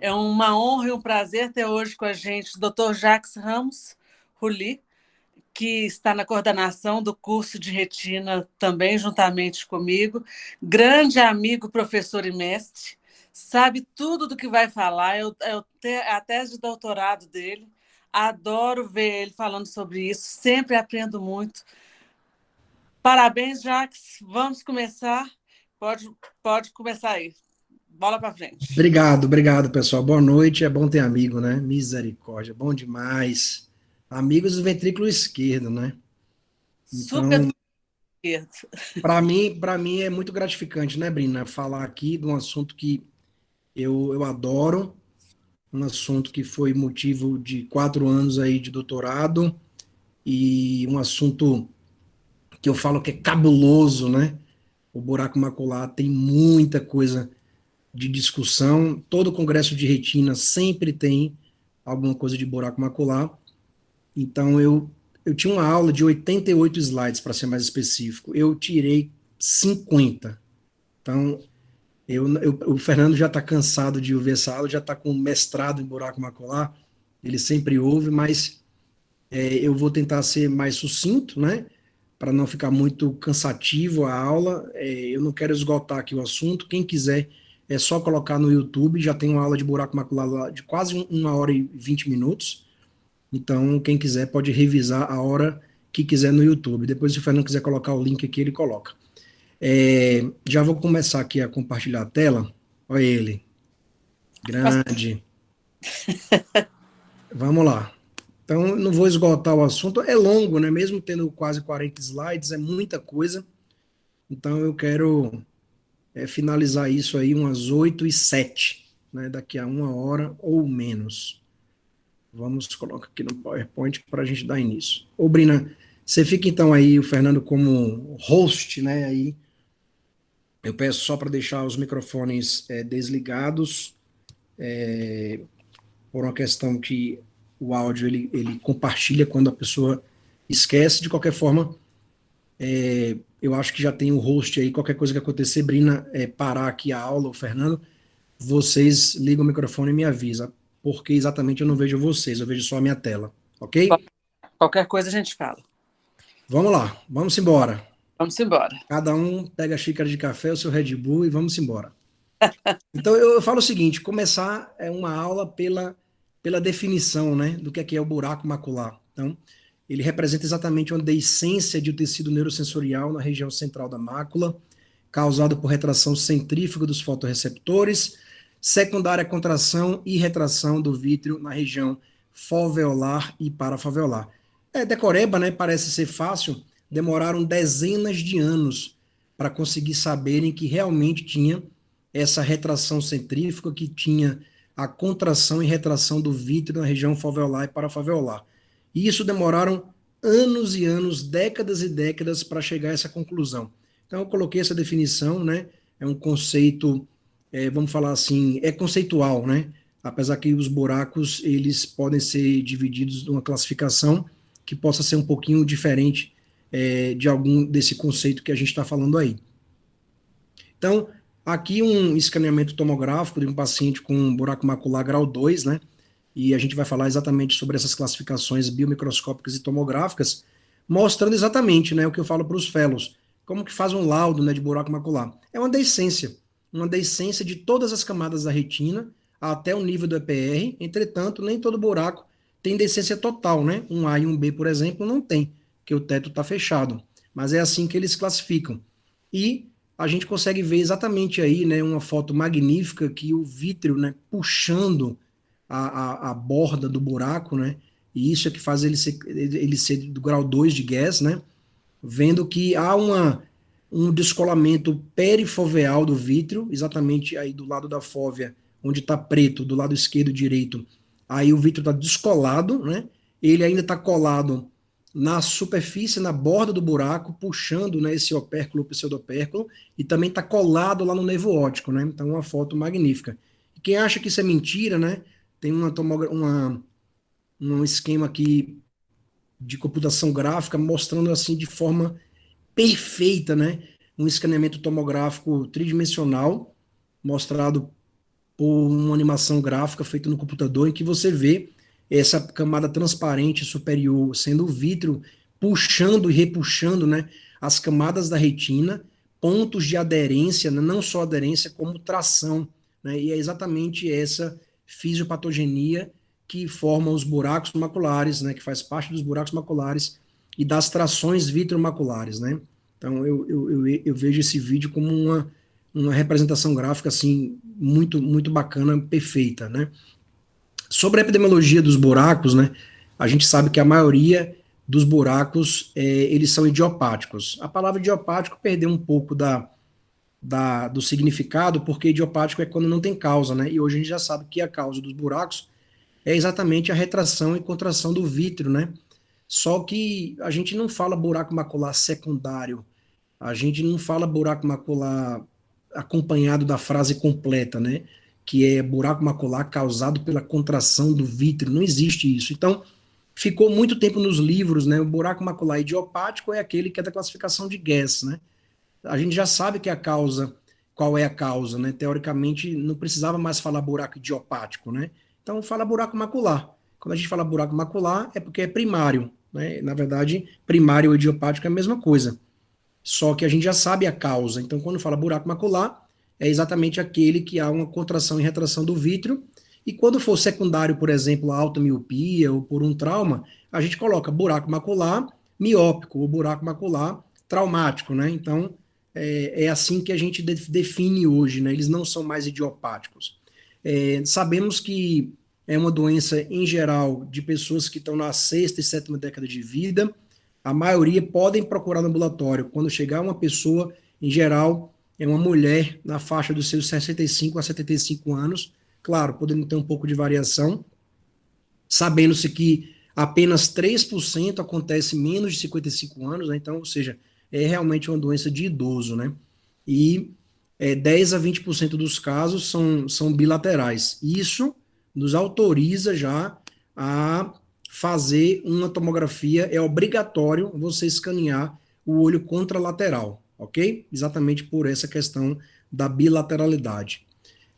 É uma honra e um prazer ter hoje com a gente o Dr. Jacques Ramos Ruli, que está na coordenação do curso de retina também, juntamente comigo. Grande amigo, professor e mestre, sabe tudo do que vai falar. A tese de doutorado dele. Adoro ver ele falando sobre isso, sempre aprendo muito. Parabéns, Jacques. Vamos começar. Pode, pode começar aí. Bola para frente. Obrigado, pessoal. Boa noite. É bom ter amigo, né? Misericórdia, bom demais. Amigos do ventrículo esquerdo, né? Super do Então, esquerdo. para mim é muito gratificante, né, Brina, falar aqui de um assunto que eu adoro, um assunto que foi motivo de 4 anos aí de doutorado e um assunto que eu falo que é cabuloso, né? O buraco macular tem muita coisa de discussão. Todo congresso de retina sempre tem alguma coisa de buraco macular. Então, eu tinha uma aula de 88 slides, para ser mais específico. Eu tirei 50. Então, o Fernando já está cansado de ouvir essa aula, já está com mestrado em buraco macular, ele sempre ouve, mas eu vou tentar ser mais sucinto, né? Para não ficar muito cansativo a aula. Eu não quero esgotar aqui o assunto. Quem quiser, é só colocar no YouTube. Já tem uma aula de buraco macular lá de quase 1 hora e 20 minutos. Então, quem quiser pode revisar a hora que quiser no YouTube. Depois, se o Fernando quiser colocar o link aqui, ele coloca. Já vou começar aqui a compartilhar a tela. Olha ele, grande. Vamos lá. Então, não vou esgotar o assunto. É longo, né? Mesmo tendo quase 40 slides, é muita coisa. Então, eu quero finalizar isso aí umas 8h07, né? Daqui a 1 hora ou menos. Vamos colocar aqui no PowerPoint para a gente dar início. Ô, Brina, você fica então aí, o Fernando, como host, né? Aí eu peço só para deixar os microfones desligados, por uma questão que o áudio ele compartilha quando a pessoa esquece. De qualquer forma, eu acho que já tem o host aí. Qualquer coisa que acontecer, Brina, parar aqui a aula, o Fernando, vocês ligam o microfone e me avisa, porque exatamente eu não vejo vocês, eu vejo só a minha tela, Bom, ok? qualquer coisa a gente fala. Vamos lá, vamos embora. Vamos embora. Cada um pega a xícara de café, o seu Red Bull e vamos embora. Então eu falo o seguinte: começar é uma aula pela definição, né, do que é o buraco macular. Então, ele representa exatamente uma deiscência de um tecido neurosensorial na região central da mácula, causado por retração centrífuga dos fotorreceptores, secundária contração e retração do vítreo na região foveolar e parafoveolar. Decoreba, né? Parece ser fácil. Demoraram dezenas de anos para conseguir saberem que realmente tinha essa retração centrífuga, que tinha a contração e retração do vítreo na região foveolar e parafoveolar. E isso demoraram anos e anos, décadas e décadas para chegar a essa conclusão. Então eu coloquei essa definição, né? É um conceito, vamos falar assim, é conceitual, né? Apesar que os buracos eles podem ser divididos numa classificação que possa ser um pouquinho diferente de algum desse conceito que a gente está falando aí. Então, aqui um escaneamento tomográfico de um paciente com buraco macular grau 2, né? E a gente vai falar exatamente sobre essas classificações biomicroscópicas e tomográficas, mostrando exatamente, né, o que eu falo para os fellows, como que faz um laudo, né, de buraco macular. É uma deiscência de todas as camadas da retina até o nível do EPR. Entretanto, nem todo buraco tem deiscência total, né? Um A e um B, por exemplo, não tem, porque o teto está fechado. Mas é assim que eles classificam. E a gente consegue ver exatamente aí, né, uma foto magnífica que o vítreo, né, puxando a borda do buraco, né, e isso é que faz ele ser do grau 2 de Guess, né, vendo que há um descolamento perifoveal do vítreo, exatamente aí do lado da fóvea, onde está preto, do lado esquerdo e direito, aí o vítreo está descolado, né, ele ainda está colado na superfície, na borda do buraco, puxando, né, esse opérculo, pseudopérculo, e também está colado lá no nervo óptico, né? Então, uma foto magnífica. E quem acha que isso é mentira, né? Tem um esquema aqui de computação gráfica mostrando assim de forma perfeita, né? Um escaneamento tomográfico tridimensional mostrado por uma animação gráfica feita no computador, em que você vê essa camada transparente superior sendo o vítreo puxando e repuxando, né, as camadas da retina, pontos de aderência, né, não só aderência, como tração, né, e é exatamente essa fisiopatogenia que forma os buracos maculares, né, que faz parte dos buracos maculares e das trações vitromaculares, né. Então, eu vejo esse vídeo como uma representação gráfica, assim, muito bacana, perfeita, né. Sobre a epidemiologia dos buracos, né, a gente sabe que a maioria dos buracos, eles são idiopáticos. A palavra idiopático perdeu um pouco do significado, porque idiopático é quando não tem causa, né, e hoje a gente já sabe que a causa dos buracos é exatamente a retração e contração do vítreo, né, só que a gente não fala buraco macular secundário, a gente não fala buraco macular acompanhado da frase completa, né? Que é buraco macular causado pela contração do vítreo. Não existe isso. Então, ficou muito tempo nos livros, né? O buraco macular idiopático é aquele que é da classificação de Guess, né? A gente já sabe que a causa, qual é a causa, né? Teoricamente, não precisava mais falar buraco idiopático, né? Então, fala buraco macular. Quando a gente fala buraco macular, é porque é primário, né? Na verdade, primário ou idiopático é a mesma coisa. Só que a gente já sabe a causa. Então, quando fala buraco macular, é exatamente aquele que há uma contração e retração do vítreo. E quando for secundário, por exemplo, a alta miopia ou por um trauma, a gente coloca buraco macular miópico ou buraco macular traumático, né? Então, é assim que a gente define hoje, né? Eles não são mais idiopáticos. Sabemos que é uma doença, em geral, de pessoas que estão na sexta e sétima década de vida. A maioria podem procurar no ambulatório. Quando chegar uma pessoa, em geral, é uma mulher na faixa dos seus 65 a 75 anos, claro, podendo ter um pouco de variação, sabendo-se que apenas 3% acontece menos de 55 anos, né? Então, ou seja, é realmente uma doença de idoso, né? E 10 a 20% dos casos são bilaterais. Isso nos autoriza já a fazer uma tomografia, é obrigatório você escanear o olho contralateral, ok? Exatamente por essa questão da bilateralidade.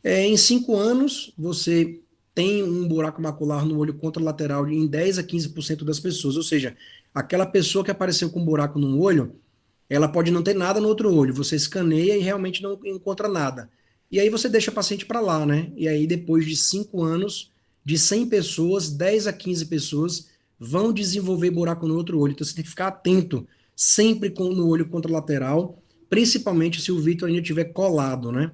Em 5 anos, você tem um buraco macular no olho contralateral em 10 a 15% das pessoas, ou seja, aquela pessoa que apareceu com um buraco no olho, ela pode não ter nada no outro olho, você escaneia e realmente não encontra nada. E aí você deixa a paciente para lá, né? E aí depois de 5 anos, de 100 pessoas, 10 a 15 pessoas vão desenvolver buraco no outro olho. Então você tem que ficar atento sempre no olho contralateral, principalmente se o vítreo ainda estiver colado, né?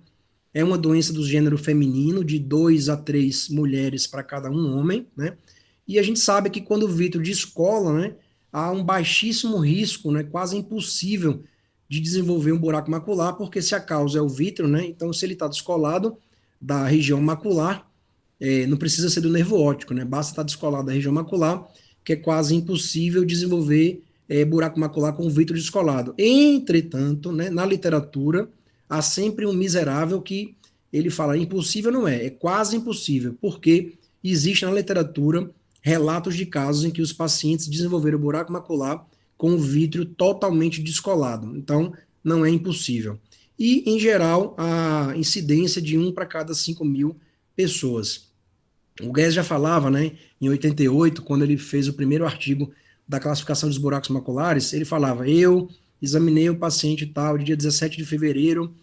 É uma doença do gênero feminino, de 2 a 3 mulheres para cada um homem, né? E a gente sabe que quando o vítreo descola, né, há um baixíssimo risco, né, quase impossível de desenvolver um buraco macular, porque se a causa é o vítreo, né, então se ele está descolado da região macular, não precisa ser do nervo óptico, né, basta estar descolado da região macular, que é quase impossível desenvolver buraco macular com o vítreo descolado. Entretanto, né, na literatura, há sempre um miserável que ele fala, impossível não é quase impossível, porque existe na literatura relatos de casos em que os pacientes desenvolveram buraco macular com o vítreo totalmente descolado. Então, não é impossível. E, em geral, a incidência de 1 para cada 5 mil pessoas. O Guedes já falava, né, em 88, quando ele fez o primeiro artigo da classificação dos buracos maculares, ele falava, eu examinei o paciente tal, dia 17 de fevereiro,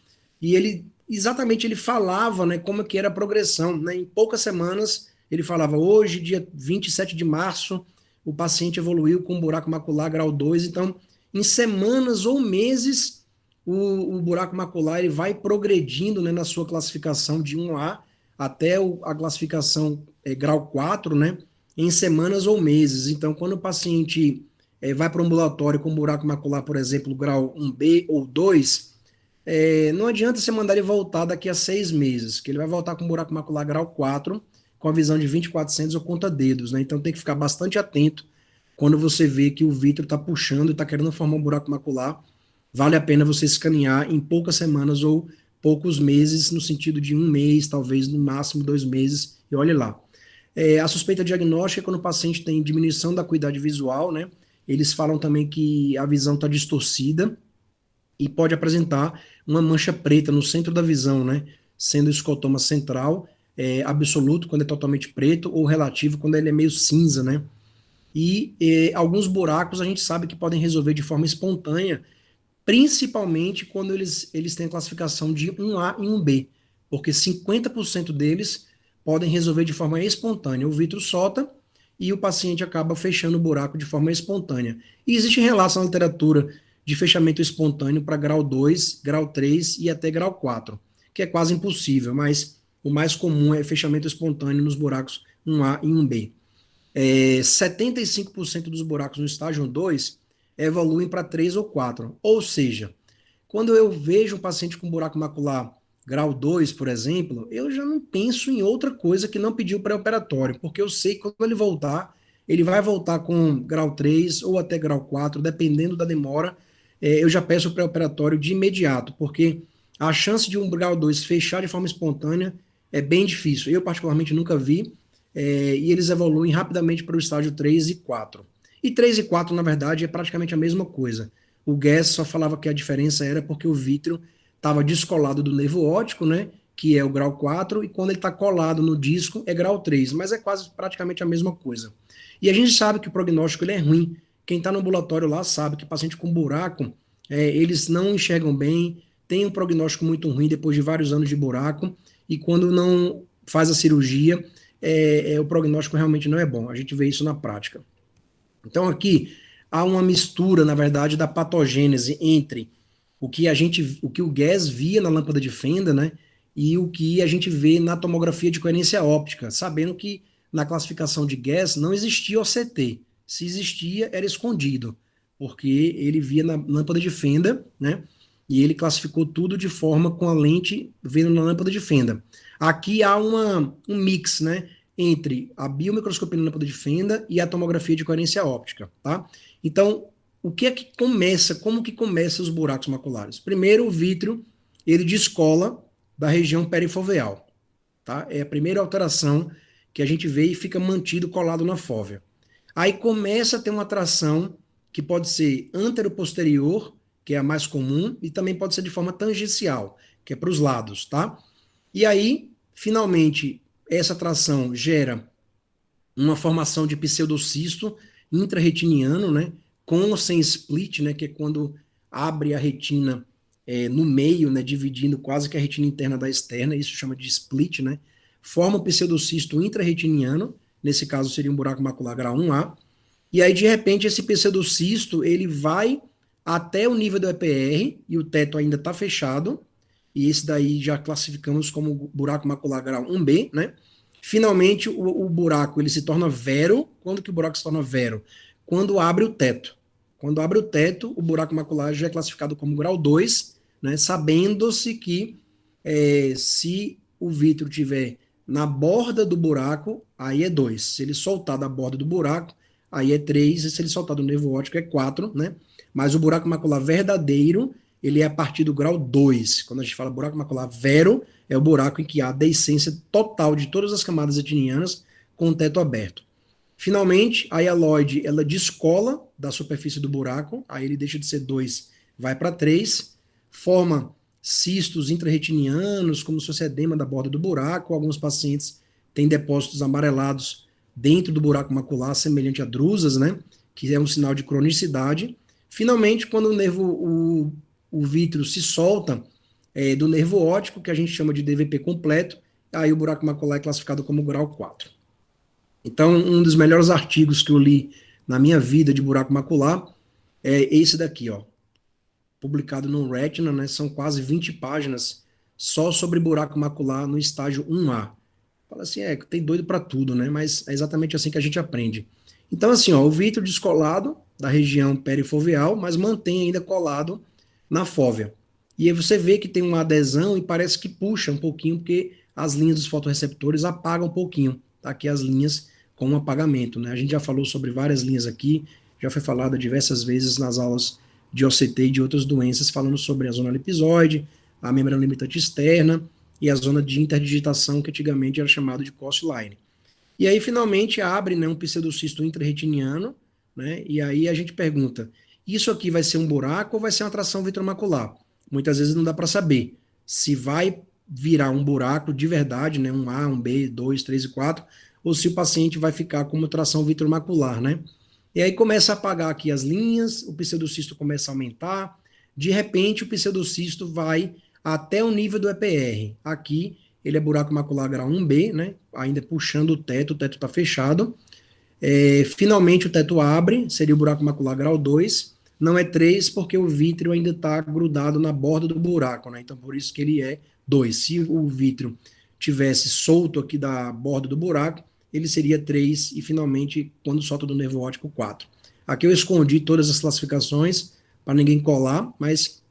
e exatamente, ele falava, né, como que era a progressão, né, em poucas semanas, ele falava, hoje, dia 27 de março, o paciente evoluiu com buraco macular grau 2, então, em semanas ou meses, o buraco macular ele vai progredindo, né, na sua classificação de 1A até a classificação grau 4, né, em semanas ou meses. Então, quando o paciente vai para o ambulatório com buraco macular, por exemplo, grau 1B ou 2, não adianta você mandar ele voltar daqui a 6 meses, que ele vai voltar com buraco macular grau 4, com a visão de 2400 ou conta-dedos, né? Então tem que ficar bastante atento quando você vê que o vítreo está puxando e está querendo formar um buraco macular. Vale a pena você escanear em poucas semanas ou poucos meses, no sentido de 1 mês, talvez no máximo 2 meses, e olhe lá. A suspeita diagnóstica é quando o paciente tem diminuição da acuidade visual, né? Eles falam também que a visão está distorcida e pode apresentar uma mancha preta no centro da visão, né? Sendo o escotoma central, absoluto, quando é totalmente preto, ou relativo, quando ele é meio cinza, né? E alguns buracos a gente sabe que podem resolver de forma espontânea, principalmente quando eles têm a classificação de 1A e 1B, porque 50% deles podem resolver de forma espontânea. O vidro solta e o paciente acaba fechando o buraco de forma espontânea. E existe relatos na literatura de fechamento espontâneo para grau 2, grau 3 e até grau 4, que é quase impossível, mas o mais comum é fechamento espontâneo nos buracos 1A e 1B. 75% dos buracos no estágio 2 evoluem para 3 ou 4. Ou seja, quando eu vejo um paciente com buraco macular grau 2, por exemplo, eu já não penso em outra coisa que não pedir o pré-operatório, porque eu sei que quando ele voltar, ele vai voltar com grau 3 ou até grau 4, dependendo da demora, eu já peço o pré-operatório de imediato, porque a chance de um grau 2 fechar de forma espontânea é bem difícil. Eu, particularmente, nunca vi, e eles evoluem rapidamente para o estágio 3 e 4. E 3 e 4, na verdade, é praticamente a mesma coisa. O Guess só falava que a diferença era porque o vítreo estava descolado do nervo óptico, né, que é o grau 4, e quando ele está colado no disco é grau 3, mas é quase praticamente a mesma coisa. E a gente sabe que o prognóstico ele é ruim. Quem está no ambulatório lá sabe que paciente com buraco, eles não enxergam bem, tem um prognóstico muito ruim depois de vários anos de buraco, e quando não faz a cirurgia, o prognóstico realmente não é bom. A gente vê isso na prática. Então aqui há uma mistura, na verdade, da patogênese entre o que o Guess via na lâmpada de fenda, né, e o que a gente vê na tomografia de coerência óptica, sabendo que na classificação de Guess não existia OCT. Se existia, era escondido, porque ele via na lâmpada de fenda, né, e ele classificou tudo de forma com a lente vendo na lâmpada de fenda. Aqui há um mix, né, entre a biomicroscopia na lâmpada de fenda e a tomografia de coerência óptica, tá? Então, o que é que começa, como que começa os buracos maculares? Primeiro, o vítreo, ele descola da região perifoveal, tá? É a primeira alteração que a gente vê e fica mantido colado na fóvea. Aí começa a ter uma tração que pode ser antero-posterior, que é a mais comum, e também pode ser de forma tangencial, que é para os lados, tá? E aí, finalmente, essa tração gera uma formação de pseudocisto intrarretiniano, né, com ou sem split, né, que é quando abre a retina no meio, né, dividindo quase que a retina interna da externa, isso chama de split, né, forma um pseudocisto intrarretiniano, nesse caso seria um buraco macular grau 1A, e aí de repente esse pseudocisto, ele vai até o nível do EPR, e o teto ainda está fechado, e esse daí já classificamos como buraco macular grau 1B, né? Finalmente, o buraco ele se torna vero. Quando que o buraco se torna vero? Quando abre o teto. Quando abre o teto, o buraco macular já é classificado como grau 2, né? Sabendo-se que se o vítreo tiver na borda do buraco, aí é 2. Se ele soltar da borda do buraco, aí é 3. E se ele soltar do nervo óptico, é 4, né? Mas o buraco macular verdadeiro, ele é a partir do grau 2. Quando a gente fala buraco macular vero, é o buraco em que há deiscência total de todas as camadas retinianas com o teto aberto. Finalmente, a hialoide, ela descola da superfície do buraco, aí ele deixa de ser 2, vai para 3, forma cistos intrarretinianos, como se fosse edema da borda do buraco. Alguns pacientes têm depósitos amarelados dentro do buraco macular, semelhante a drusas, né, que é um sinal de cronicidade. Finalmente, quando o vítreo se solta do nervo óptico, que a gente chama de DVP completo, aí o buraco macular é classificado como grau 4. Então, um dos melhores artigos que eu li na minha vida de buraco macular é esse daqui, ó, publicado no Retina, né, são quase 20 páginas só sobre buraco macular no estágio 1A. Fala assim, tem doido para tudo, né, mas é exatamente assim que a gente aprende. Então, assim, ó, o vítreo descolado da região perifoveal, mas mantém ainda colado na fóvea. E aí você vê que tem uma adesão e parece que puxa um pouquinho, porque as linhas dos fotorreceptores apagam um pouquinho, tá? Aqui as linhas com um apagamento, né? A gente já falou sobre várias linhas aqui, já foi falado diversas vezes nas aulas de OCT e de outras doenças, falando sobre a zona lipizoide, a membrana limitante externa e a zona de interdigitação, que antigamente era chamado de Coastline. E aí, finalmente, abre, né, um pseudocisto intrarretiniano, né, e aí a gente pergunta, isso aqui vai ser um buraco ou vai ser uma tração vitromacular? Muitas vezes não dá para saber se vai virar um buraco de verdade, né, um A, um B, 2, 3 e 4, ou se o paciente vai ficar com uma tração vitreomacular, né? E aí começa a apagar aqui as linhas, o pseudocisto começa a aumentar, de repente o pseudocisto vai até o nível do EPR. Aqui ele é buraco macular grau 1B, né? Ainda puxando o teto está fechado. Finalmente o teto abre, seria o buraco macular grau 2. Não é 3 porque o vítreo ainda está grudado na borda do buraco, né? Então por isso que ele é 2. Se o vítreo tivesse solto aqui da borda do buraco, ele seria 3 e finalmente, quando solta do nervo óptico, 4. Aqui eu escondi todas as classificações para ninguém colar, mas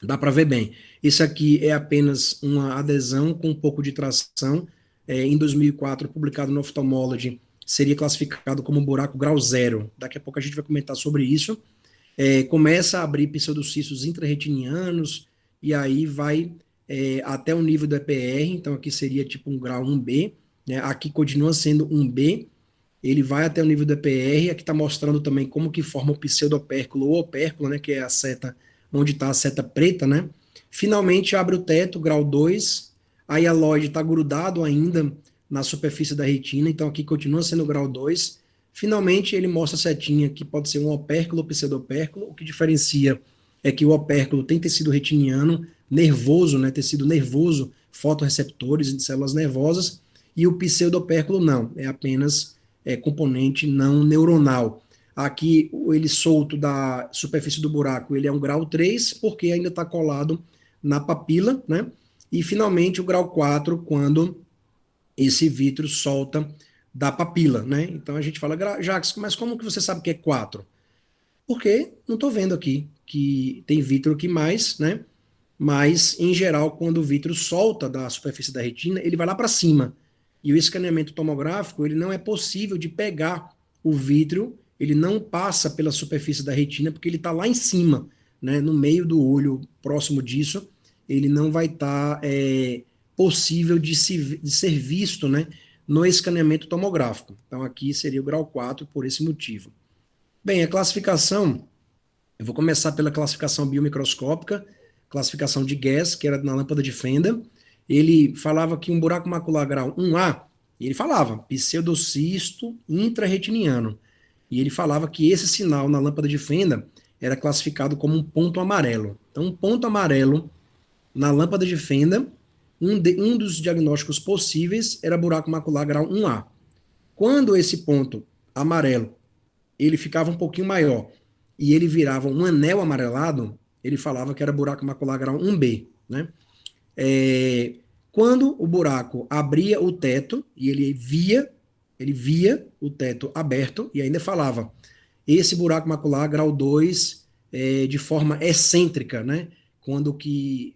dá para ver bem. Esse aqui é apenas uma adesão com um pouco de tração. Em 2004, publicado no Ophthalmology, seria classificado como buraco grau 0. Daqui a pouco a gente vai comentar sobre isso. Começa a abrir pseudocistos intraretinianos e aí vai até o nível do EPR, então aqui seria tipo um grau 1B, né? Aqui continua sendo 1B, ele vai até o nível do EPR, aqui está mostrando também como que forma o pseudopérculo ou opérculo, né, que é a seta, onde está a seta preta, né? Finalmente abre o teto, grau 2, a hialoide está grudado ainda na superfície da retina, então aqui continua sendo grau 2. Finalmente ele mostra a setinha que pode ser um opérculo ou pseudopérculo, o que diferencia é que o opérculo tem tecido retiniano, nervoso, né, tecido nervoso, fotorreceptores de células nervosas, e o pseudopérculo não, é apenas componente não neuronal. Aqui, ele solto da superfície do buraco, ele é um grau 3, porque ainda está colado na papila, né? E, finalmente, o grau 4, quando esse vítreo solta da papila, né? Então, a gente fala, Jacques, mas como que você sabe que é 4? Porque não estou vendo aqui que tem vítreo aqui mais, né? Mas, em geral, quando o vítreo solta da superfície da retina, ele vai lá para cima. E o escaneamento tomográfico, ele não é possível de pegar o vítreo, ele não passa pela superfície da retina, porque ele está lá em cima, né, no meio do olho, próximo disso, ele não vai estar possível de ser visto, né, no escaneamento tomográfico. Então, aqui seria o grau 4 por esse motivo. Bem, a classificação, eu vou começar pela classificação biomicroscópica, classificação de Guess, que era na lâmpada de Fenda. Ele falava que um buraco macular grau 1A, ele falava pseudocisto intraretiniano. E ele falava que esse sinal na lâmpada de Fenda era classificado como um ponto amarelo. Então, um ponto amarelo na lâmpada de Fenda, um dos diagnósticos possíveis era buraco macular grau 1A. Quando esse ponto amarelo ele ficava um pouquinho maior e ele virava um anel amarelado, ele falava que era buraco macular grau 1B, né? Quando o buraco abria o teto e ele via o teto aberto e ainda falava esse buraco macular grau 2 de forma excêntrica, né? Quando que,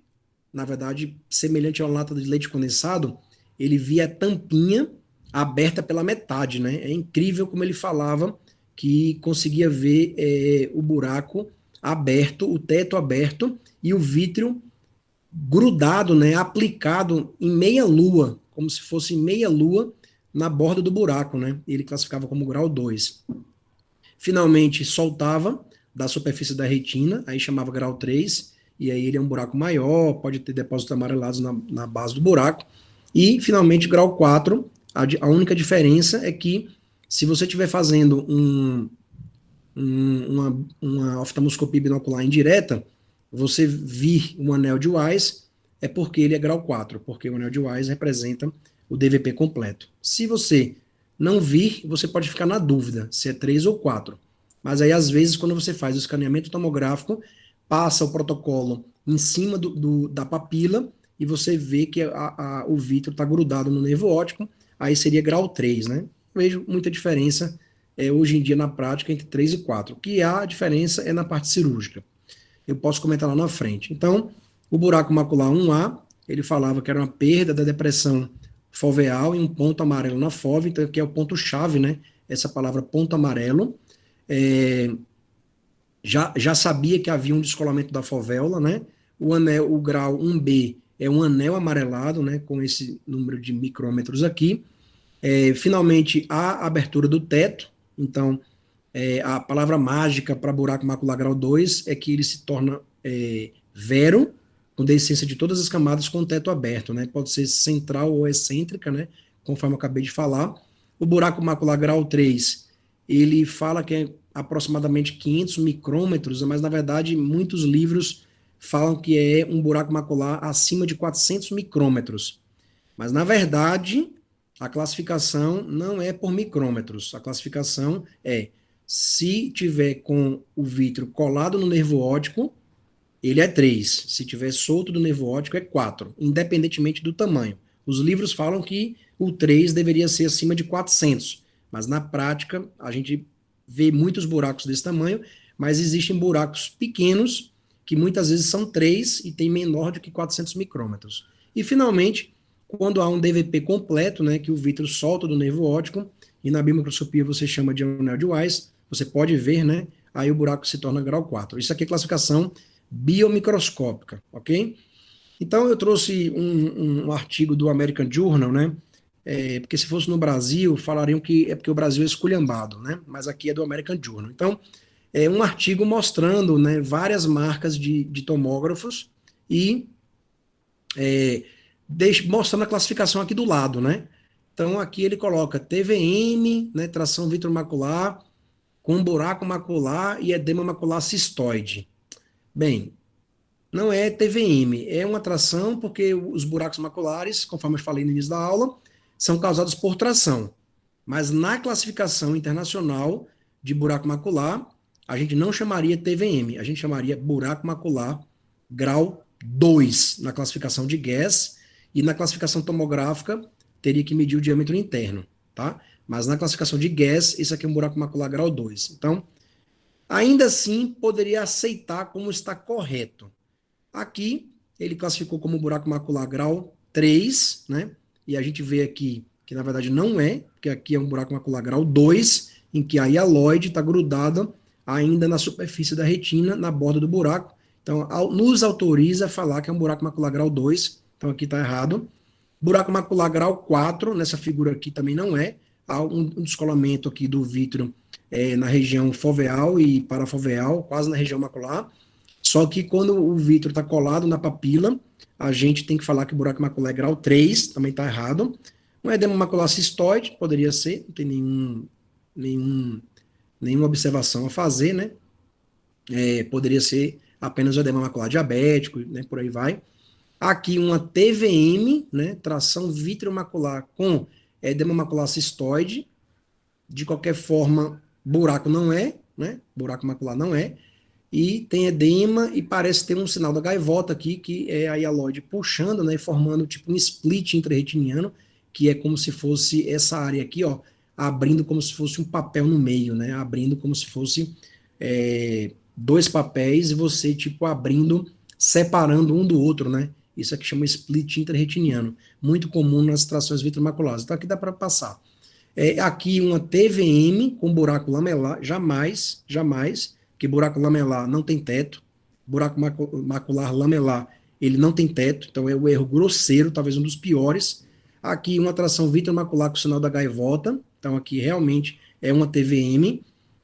na verdade, semelhante a uma lata de leite condensado, ele via a tampinha aberta pela metade, né? É incrível como ele falava que conseguia ver o buraco aberto, o teto aberto e o vítreo grudado, né, aplicado em meia lua, como se fosse meia lua na borda do buraco, né? Ele classificava como grau 2. Finalmente soltava da superfície da retina, aí chamava grau 3, e aí ele é um buraco maior, pode ter depósitos amarelados na base do buraco. E finalmente grau 4, a única diferença é que se você estiver fazendo uma oftalmoscopia binocular indireta, você vir um anel de Wise, é porque ele é grau 4, porque o anel de Wise representa o DVP completo. Se você não vir, você pode ficar na dúvida se é 3 ou 4. Mas aí, às vezes, quando você faz o escaneamento tomográfico, passa o protocolo em cima da papila e você vê que o vítreo está grudado no nervo óptico, aí seria grau 3, né? Vejo muita diferença hoje em dia na prática entre 3 e 4. O que há diferença é na parte cirúrgica. Eu posso comentar lá na frente. Então, o buraco macular 1A, ele falava que era uma perda da depressão foveal em um ponto amarelo na fove, então que é o ponto-chave, né? Essa palavra ponto amarelo. Já sabia que havia um descolamento da fovéola, né? O grau 1B é um anel amarelado, né? Com esse número de micrômetros aqui. Finalmente, a abertura do teto. Então, a palavra mágica para buraco macular grau 2 é que ele se torna vero, com deiscência de todas as camadas com o teto aberto, né? Pode ser central ou excêntrica, né? Conforme eu acabei de falar. O buraco macular grau 3, ele fala que é aproximadamente 500 micrômetros, mas na verdade muitos livros falam que é um buraco macular acima de 400 micrômetros. Mas na verdade, a classificação não é por micrômetros. A classificação é se tiver com o vítreo colado no nervo óptico, ele é 3. Se tiver solto do nervo óptico, é 4, independentemente do tamanho. Os livros falam que o 3 deveria ser acima de 400, mas na prática a gente vê muitos buracos desse tamanho, mas existem buracos pequenos que muitas vezes são 3 e tem menor do que 400 micrômetros. E finalmente, quando há um DVP completo, né, que o vítreo solta do nervo óptico, e na biomicroscopia você chama de anel de Weiss, você pode ver, né, aí o buraco se torna grau 4. Isso aqui é classificação biomicroscópica, ok? Então eu trouxe um artigo do American Journal, né? Porque se fosse no Brasil, falariam que é porque o Brasil é esculhambado, né? Mas aqui é do American Journal. Então, é um artigo mostrando, né, várias marcas de tomógrafos e mostrando a classificação aqui do lado, né? Então aqui ele coloca TVM, né, tração vitromacular, com buraco macular e edema macular cistoide. Bem, não é TVM, é uma tração porque os buracos maculares, conforme eu falei no início da aula, são causados por tração. Mas na classificação internacional de buraco macular, a gente não chamaria TVM, a gente chamaria buraco macular grau 2 na classificação de Guess, e na classificação tomográfica teria que medir o diâmetro interno, tá? Mas na classificação de Guess, isso aqui é um buraco macular grau 2. Então, ainda assim, poderia aceitar como está correto. Aqui, ele classificou como buraco macular grau 3, né? E a gente vê aqui que, na verdade, não é, porque aqui é um buraco macular grau 2, em que a hialoide está grudada ainda na superfície da retina, na borda do buraco. Então, nos autoriza a falar que é um buraco macular grau 2. Então, aqui está errado. Buraco macular grau 4, nessa figura aqui também não é. Há um descolamento aqui do vítreo na região foveal e parafoveal, quase na região macular. Só que quando o vítreo está colado na papila, a gente tem que falar que o buraco macular é grau 3, também está errado. Um edema macular cistoide, poderia ser, não tem nenhuma observação a fazer, né? Poderia ser apenas o edema macular diabético, né? Por aí vai. Aqui uma TVM, né? Tração vitreomacular com edema macular cistoide. De qualquer forma, buraco não é, né? Buraco macular não é. E tem edema e parece ter um sinal da gaivota aqui, que é a hialoide puxando, né, formando tipo um split intraretiniano, que é como se fosse essa área aqui, ó, abrindo como se fosse um papel no meio, né, abrindo como se fosse dois papéis e você tipo abrindo, separando um do outro, né, isso aqui chama split intraretiniano, muito comum nas trações vitromaculares, então aqui dá para passar. Aqui uma TVM com buraco lamelar, jamais, que buraco lamelar não tem teto, buraco macular lamelar, ele não tem teto, então é o erro grosseiro, talvez um dos piores. Aqui uma tração vitreomacular com sinal da gaivota, então aqui realmente é uma TVM,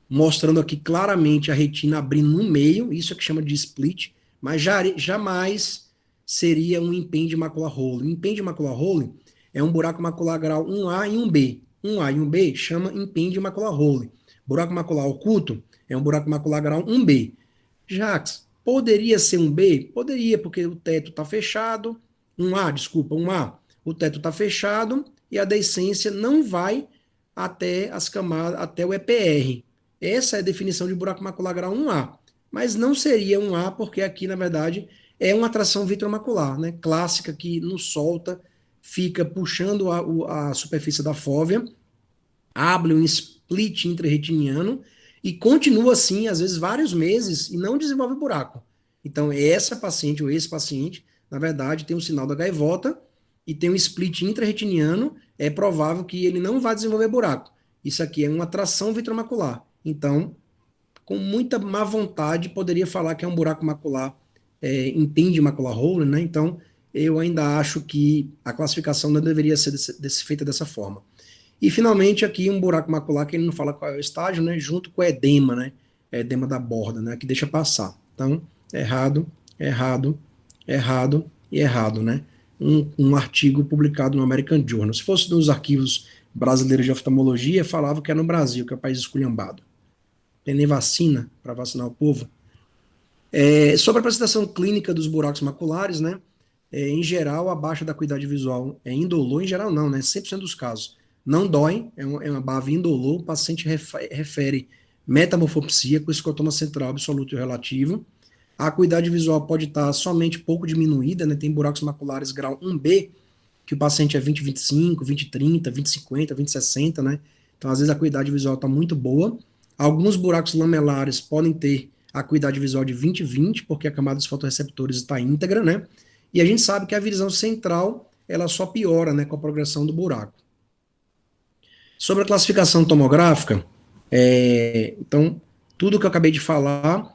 mostrando aqui claramente a retina abrindo no meio, isso é que chama de split, mas jamais seria um impende macular hole. Impende macular hole é um buraco macular grau 1A e 1B. 1A e 1B chama impende macular hole. Buraco macular oculto é um buraco macular grau 1B. Jacques, poderia ser um B? Poderia, porque o teto está fechado. 1A, o teto está fechado e a deiscência não vai até as camadas, até o EPR. Essa é a definição de buraco macular grau 1A. Mas não seria 1A, porque aqui, na verdade, é uma atração vitromacular, né? Clássica, que não solta, fica puxando a superfície da fóvea, abre um split intraretiniano e continua assim, às vezes, vários meses e não desenvolve buraco. Então, essa paciente ou esse paciente, na verdade, tem um sinal da gaivota e tem um split intraretiniano, é provável que ele não vá desenvolver buraco. Isso aqui é uma atração vitromacular. Então, com muita má vontade, poderia falar que é um buraco macular, impende macular hole, né? Então, eu ainda acho que a classificação não deveria ser feita dessa forma. E, finalmente, aqui um buraco macular, que ele não fala qual é o estágio, né? Junto com o edema, né? Edema da borda, né? Que deixa passar. Então, errado, errado, errado e errado, né? Um artigo publicado no American Journal. Se fosse nos arquivos brasileiros de oftalmologia, falava que é no Brasil, que é o país esculhambado. Tem nem vacina para vacinar o povo. Sobre a apresentação clínica dos buracos maculares, né? Em geral, a baixa da acuidade visual é indolor, em geral não, né? 100% dos casos. Não dói, é uma bava indolor, o paciente refere metamorfopsia com escotoma central absoluto e relativo. A acuidade visual pode estar somente pouco diminuída, né? Tem buracos maculares grau 1B, que o paciente é 20/25, 20/30, 20/50, 20/60, né? Então, às vezes, a acuidade visual está muito boa. Alguns buracos lamelares podem ter acuidade visual de 20/20, porque a camada dos fotorreceptores está íntegra, né? E a gente sabe que a visão central, ela só piora, né, com a progressão do buraco. Sobre a classificação tomográfica, então, tudo que eu acabei de falar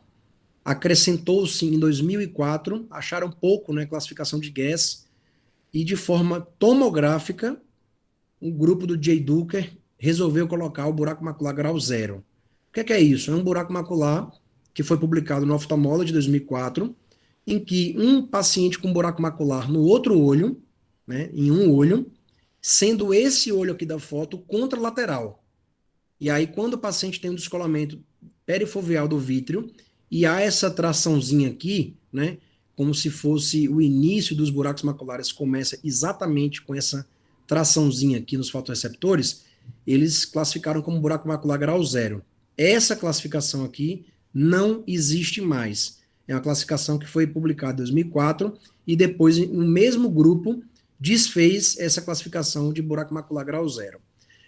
acrescentou-se em 2004, acharam pouco, né, classificação de Guess, e de forma tomográfica, o grupo do Jay Duker resolveu colocar o buraco macular grau zero. O que é isso? É um buraco macular que foi publicado no Ophthalmology de 2004, em que um paciente com buraco macular no outro olho, né, em um olho, sendo esse olho aqui da foto contralateral. E aí, quando o paciente tem um descolamento perifoveal do vítreo, e há essa traçãozinha aqui, né, como se fosse o início dos buracos maculares, começa exatamente com essa traçãozinha aqui nos fotorreceptores, eles classificaram como buraco macular grau zero. Essa classificação aqui não existe mais. É uma classificação que foi publicada em 2004 e depois, no mesmo grupo, desfez essa classificação de buraco macular grau zero.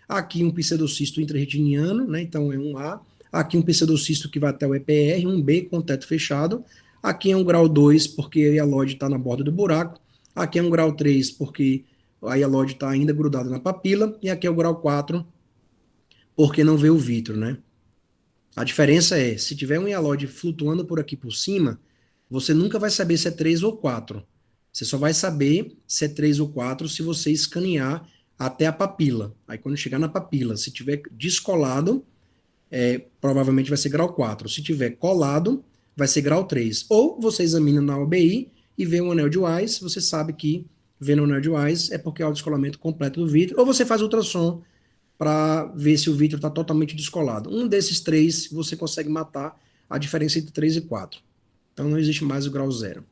Aqui um pseudocisto intrarretiniano, né? Então é um A. Aqui um pseudocisto que vai até o EPR, um B com teto fechado. Aqui é um grau 2, porque a hialóide está na borda do buraco. Aqui é um grau 3, porque a hialóide está ainda grudada na papila. E aqui é o grau 4, porque não vê o vítreo, né? A diferença é, se tiver um hialóide flutuando por aqui por cima, você nunca vai saber se é 3 ou 4. Você só vai saber se é 3 ou 4 se você escanear até a papila. Aí quando chegar na papila, se tiver descolado, provavelmente vai ser grau 4. Se tiver colado, vai ser grau 3. Ou você examina na OBI e vê um anel de Wise, você sabe que vendo o anel de Wise é porque é o descolamento completo do vítreo, ou você faz ultrassom para ver se o vítreo está totalmente descolado. Um desses três, você consegue matar a diferença entre 3 e 4. Então não existe mais o grau zero.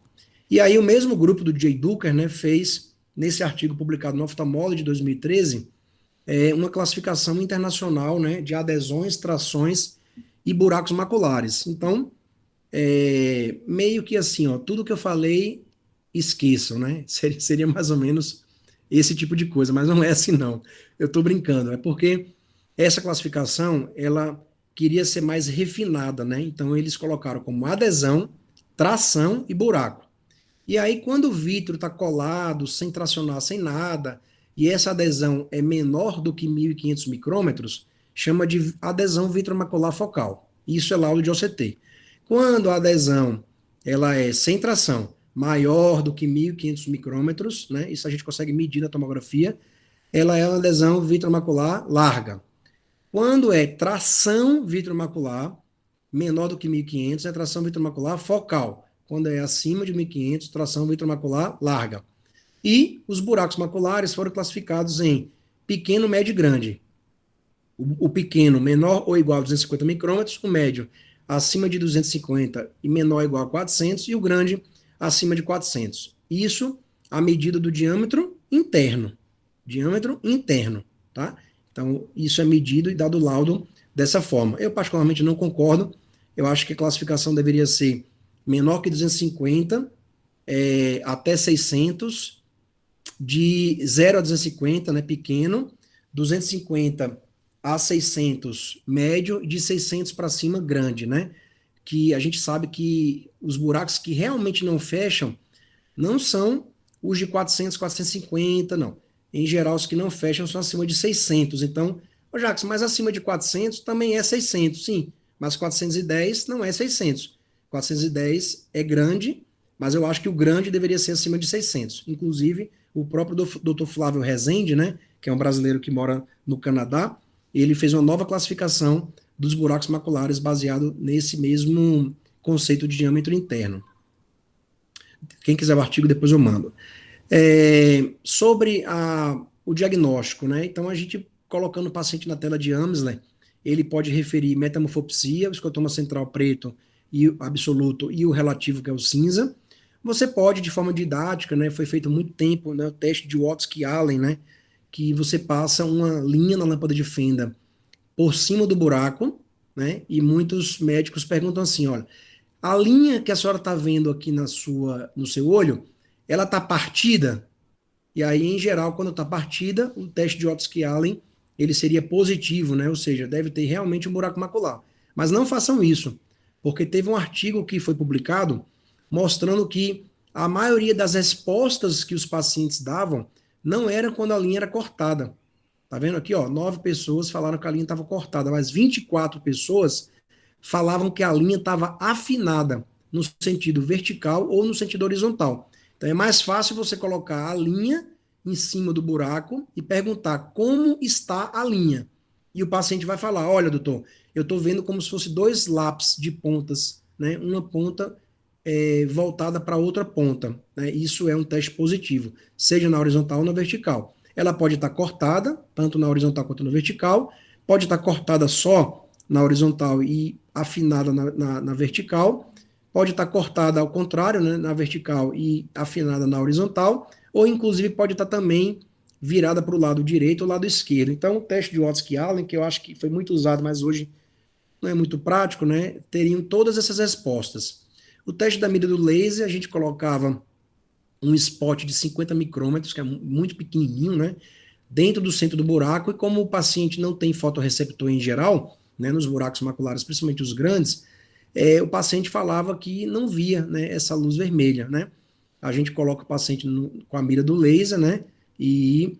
E aí o mesmo grupo do Jay Duker, né, fez, nesse artigo publicado no Ophthalmology de 2013, uma classificação internacional, né, de adesões, trações e buracos maculares. Então, meio que assim, ó, tudo que eu falei, esqueçam, né? Seria mais ou menos esse tipo de coisa, mas não é assim não. Eu estou brincando, é porque essa classificação, ela queria ser mais refinada, né? Então eles colocaram como adesão, tração e buraco. E aí, quando o vítreo está colado, sem tracionar, sem nada, e essa adesão é menor do que 1.500 micrômetros, chama de adesão vitreomacular focal. Isso é laudo de OCT. Quando a adesão ela é sem tração, maior do que 1.500 micrômetros, né, isso a gente consegue medir na tomografia, ela é uma adesão vitreomacular larga. Quando é tração vitreomacular, menor do que 1.500, é tração vitreomacular focal. Quando é acima de 1.500, tração vitreomacular larga. E os buracos maculares foram classificados em pequeno, médio e grande. O pequeno, menor ou igual a 250 micrômetros, o médio acima de 250 e menor ou igual a 400, e o grande acima de 400. Isso à medida do diâmetro interno. Diâmetro interno, tá? Então, isso é medido e dado laudo dessa forma. Eu, particularmente, não concordo. Eu acho que a classificação deveria ser menor que 250, até 600, de 0 a 250, né, pequeno, 250 a 600, médio, e de 600 para cima, grande, né? Que a gente sabe que os buracos que realmente não fecham não são os de 400, 450, não. Em geral, os que não fecham são acima de 600. Então, ô Jacques, mas acima de 400 também é 600, sim. Mas 410 não é 600. 410 é grande, mas eu acho que o grande deveria ser acima de 600. Inclusive, o próprio Dr. Flávio Rezende, né, que é um brasileiro que mora no Canadá, ele fez uma nova classificação dos buracos maculares baseado nesse mesmo conceito de diâmetro interno. Quem quiser o artigo, depois eu mando. Sobre o diagnóstico, né? Então, a gente, colocando o paciente na tela de Amsler, ele pode referir metamorfopsia, o escotoma central preto e o absoluto, e o relativo, que é o cinza. Você pode, de forma didática, né? Foi feito há muito tempo, né? O teste de Watsky-Allen, né? Que você passa uma linha na lâmpada de fenda por cima do buraco, né? E muitos médicos perguntam assim, olha, a linha que a senhora está vendo aqui no seu olho, ela está partida? E aí, em geral, quando está partida, o teste de Watsky-Allen, ele seria positivo, né? Ou seja, deve ter realmente um buraco macular. Mas não façam isso, porque teve um artigo que foi publicado mostrando que a maioria das respostas que os pacientes davam não era quando a linha era cortada. Tá vendo aqui, ó? 9 pessoas falaram que a linha estava cortada, mas 24 pessoas falavam que a linha estava afinada no sentido vertical ou no sentido horizontal. Então é mais fácil você colocar a linha em cima do buraco e perguntar como está a linha. E o paciente vai falar: olha, doutor, eu estou vendo como se fosse dois lápis de pontas, né? Uma ponta voltada para outra ponta. Né? Isso é um teste positivo, seja na horizontal ou na vertical. Ela pode estar cortada, tanto na horizontal quanto na vertical, pode estar cortada só na horizontal e afinada na vertical, pode estar cortada ao contrário, né, na vertical e afinada na horizontal, ou inclusive pode estar também virada para o lado direito ou lado esquerdo. Então, o teste de Watsky-Allen, que eu acho que foi muito usado, mas hoje não é muito prático, né, teriam todas essas respostas. O teste da mira do laser, a gente colocava um spot de 50 micrômetros, que é muito pequenininho, né, dentro do centro do buraco, e como o paciente não tem fotorreceptor em geral, né, nos buracos maculares, principalmente os grandes, o paciente falava que não via, né, essa luz vermelha, né. A gente coloca o paciente com a mira do laser, né, e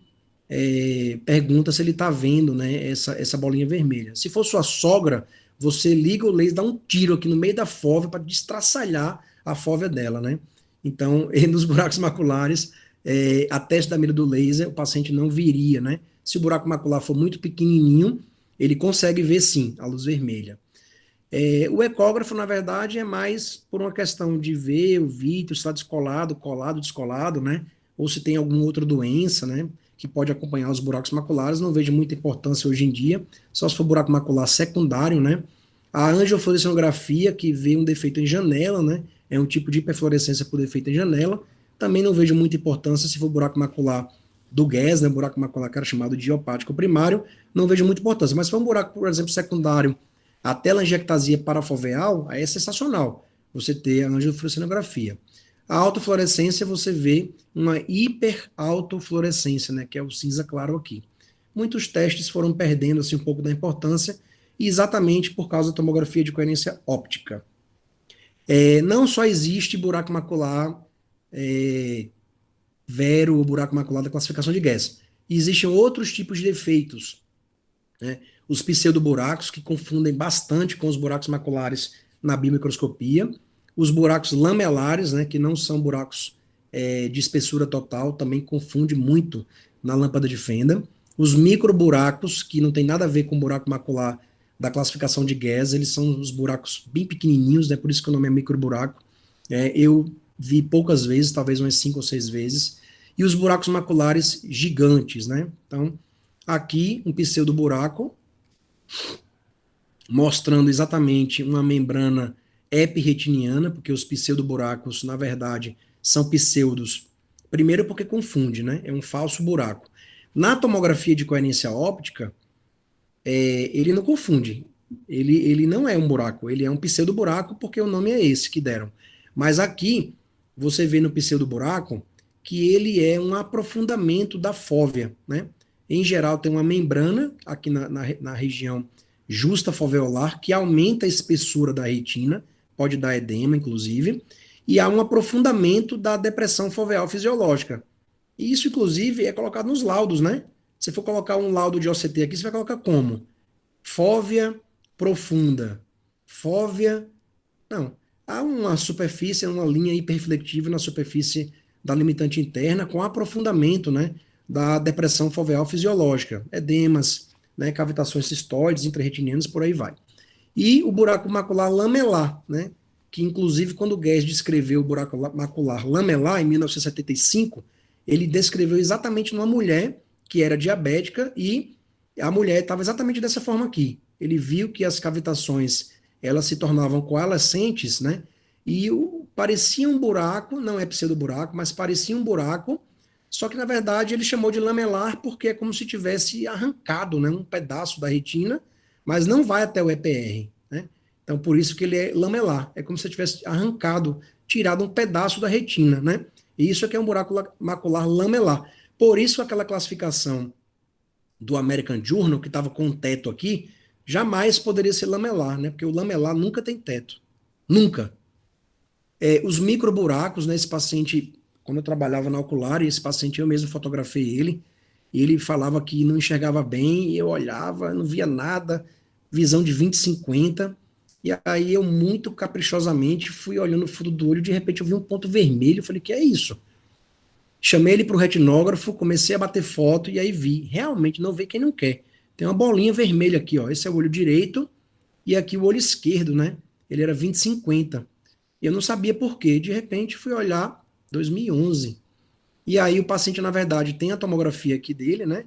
pergunta se ele está vendo, né, essa bolinha vermelha. Se for sua sogra, você liga o laser, dá um tiro aqui no meio da fóvea para destraçalhar a fóvea dela, né. Então, nos buracos maculares, a teste da mira do laser, o paciente não viria, né. Se o buraco macular for muito pequenininho, ele consegue ver sim a luz vermelha. O ecógrafo, na verdade, é mais por uma questão de ver o vítreo, se está descolado, colado, descolado, né? Ou se tem alguma outra doença, né? Que pode acompanhar os buracos maculares. Não vejo muita importância hoje em dia, só se for buraco macular secundário, né? A angiofluorescilografia, que vê um defeito em janela, né? É um tipo de hiperfluorescência por defeito em janela. Também não vejo muita importância se for buraco macular do GES, né? Buraco macular que era chamado de idiopático primário, não vejo muita importância. Mas se for um buraco, por exemplo, secundário, a telangiectasia parafoveal, aí é sensacional você ter a angiofluorescilografia. A autofluorescência, você vê uma hiperautofluorescência, né, que é o cinza claro aqui. Muitos testes foram perdendo assim, um pouco da importância, exatamente por causa da tomografia de coerência óptica. Não só existe buraco macular vero ou buraco macular da classificação de Guess. Existem outros tipos de defeitos, né? Os pseudoburacos, que confundem bastante com os buracos maculares na biomicroscopia, os buracos lamelares, né, que não são buracos de espessura total, também confunde muito na lâmpada de fenda, os microburacos, que não tem nada a ver com o buraco macular da classificação de Guess, eles são os buracos bem pequenininhos, né, por isso que o nome é microburaco. Eu vi poucas vezes, talvez umas 5 ou 6 vezes, e os buracos maculares gigantes, né? Então, aqui um pseudoburaco, mostrando exatamente uma membrana epirretiniana, porque os pseudoburacos, na verdade, são pseudos. Primeiro porque confunde, né? É um falso buraco. Na tomografia de coerência óptica, ele não confunde. Ele não é um buraco, ele é um pseudoburaco porque o nome é esse que deram. Mas aqui, você vê no pseudoburaco que ele é um aprofundamento da fóvea, né? Em geral, tem uma membrana aqui na região justa foveolar, que aumenta a espessura da retina, pode dar edema, inclusive, e há um aprofundamento da depressão foveal fisiológica. E isso, inclusive, é colocado nos laudos, né? Se for colocar um laudo de OCT aqui, você vai colocar como? Fóvea profunda. Fóvea. Não. Há uma superfície, uma linha hiperreflectiva na superfície da limitante interna com aprofundamento, né, da depressão foveal fisiológica. Edemas, né, cavitações cistoides, intrarretinianas, por aí vai. E o buraco macular lamelar, né? que inclusive quando o Guedes descreveu o buraco macular lamelar em 1975, ele descreveu exatamente numa mulher que era diabética e a mulher estava exatamente dessa forma aqui. Ele viu que as cavitações elas se tornavam coalescentes, né? E parecia um buraco, não é pseudoburaco, mas parecia um buraco, só que na verdade ele chamou de lamelar porque é como se tivesse arrancado, né, um pedaço da retina, mas não vai até o EPR, né? Então por isso que ele é lamelar, é como se tivesse arrancado, tirado um pedaço da retina, né? E isso aqui é um buraco macular lamelar. Por isso aquela classificação do American Journal, que estava com um teto aqui, jamais poderia ser lamelar, né? Porque o lamelar nunca tem teto. Nunca. Os microburacos, né? Esse paciente, quando eu trabalhava na ocular, e esse paciente eu mesmo fotografei ele, e ele falava que não enxergava bem, e eu olhava, não via nada, visão de 20/50, e aí eu muito caprichosamente fui olhando no fundo do olho, de repente eu vi um ponto vermelho, eu falei, que é isso? Chamei ele para o retinógrafo, comecei a bater foto e aí vi. Realmente não vê quem não quer. Tem uma bolinha vermelha aqui, ó. Esse é o olho direito e aqui o olho esquerdo, né? Ele era 20/50. E eu não sabia por quê. De repente fui olhar 2011. E aí o paciente, na verdade, tem a tomografia aqui dele, né?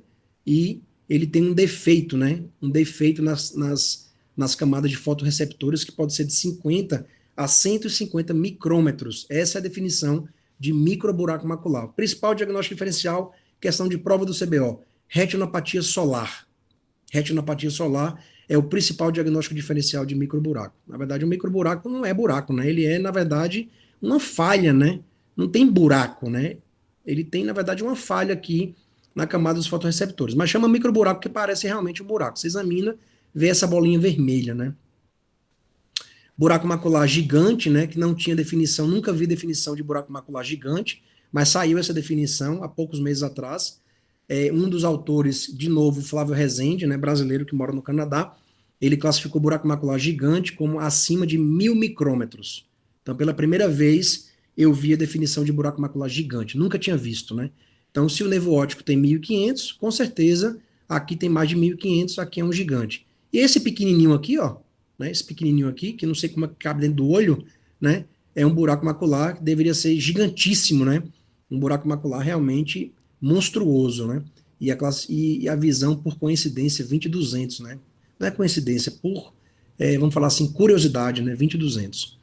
E ele tem um defeito, né? Um defeito nas camadas de fotorreceptores que pode ser de 50 a 150 micrômetros. Essa é a definição de microburaco macular. Principal diagnóstico diferencial, questão de prova do CBO, retinopatia solar. Retinopatia solar é o principal diagnóstico diferencial de microburaco. Na verdade, o microburaco não é buraco, né? Ele é, na verdade, uma falha, né? Não tem buraco, né? Ele tem, na verdade, uma falha aqui na camada dos fotorreceptores. Mas chama microburaco porque parece realmente um buraco. Você examina, vê essa bolinha vermelha, né? Buraco macular gigante, né, que não tinha definição, nunca vi definição de buraco macular gigante, mas saiu essa definição há poucos meses atrás. Um dos autores, de novo, Flávio Rezende, né, brasileiro que mora no Canadá, ele classificou buraco macular gigante como acima de 1.000 micrômetros. Então, pela primeira vez, eu vi a definição de buraco macular gigante. Nunca tinha visto, né? Então, se o nervo óptico tem 1.500, com certeza, aqui tem mais de 1.500, aqui é um gigante. E esse pequenininho aqui, ó, né, esse pequenininho aqui, que não sei como é que cabe dentro do olho, né, é um buraco macular que deveria ser gigantíssimo, né, um buraco macular realmente monstruoso, né, e a visão, por coincidência, 20/200, né, não é coincidência, vamos falar assim, curiosidade, né, 20/200.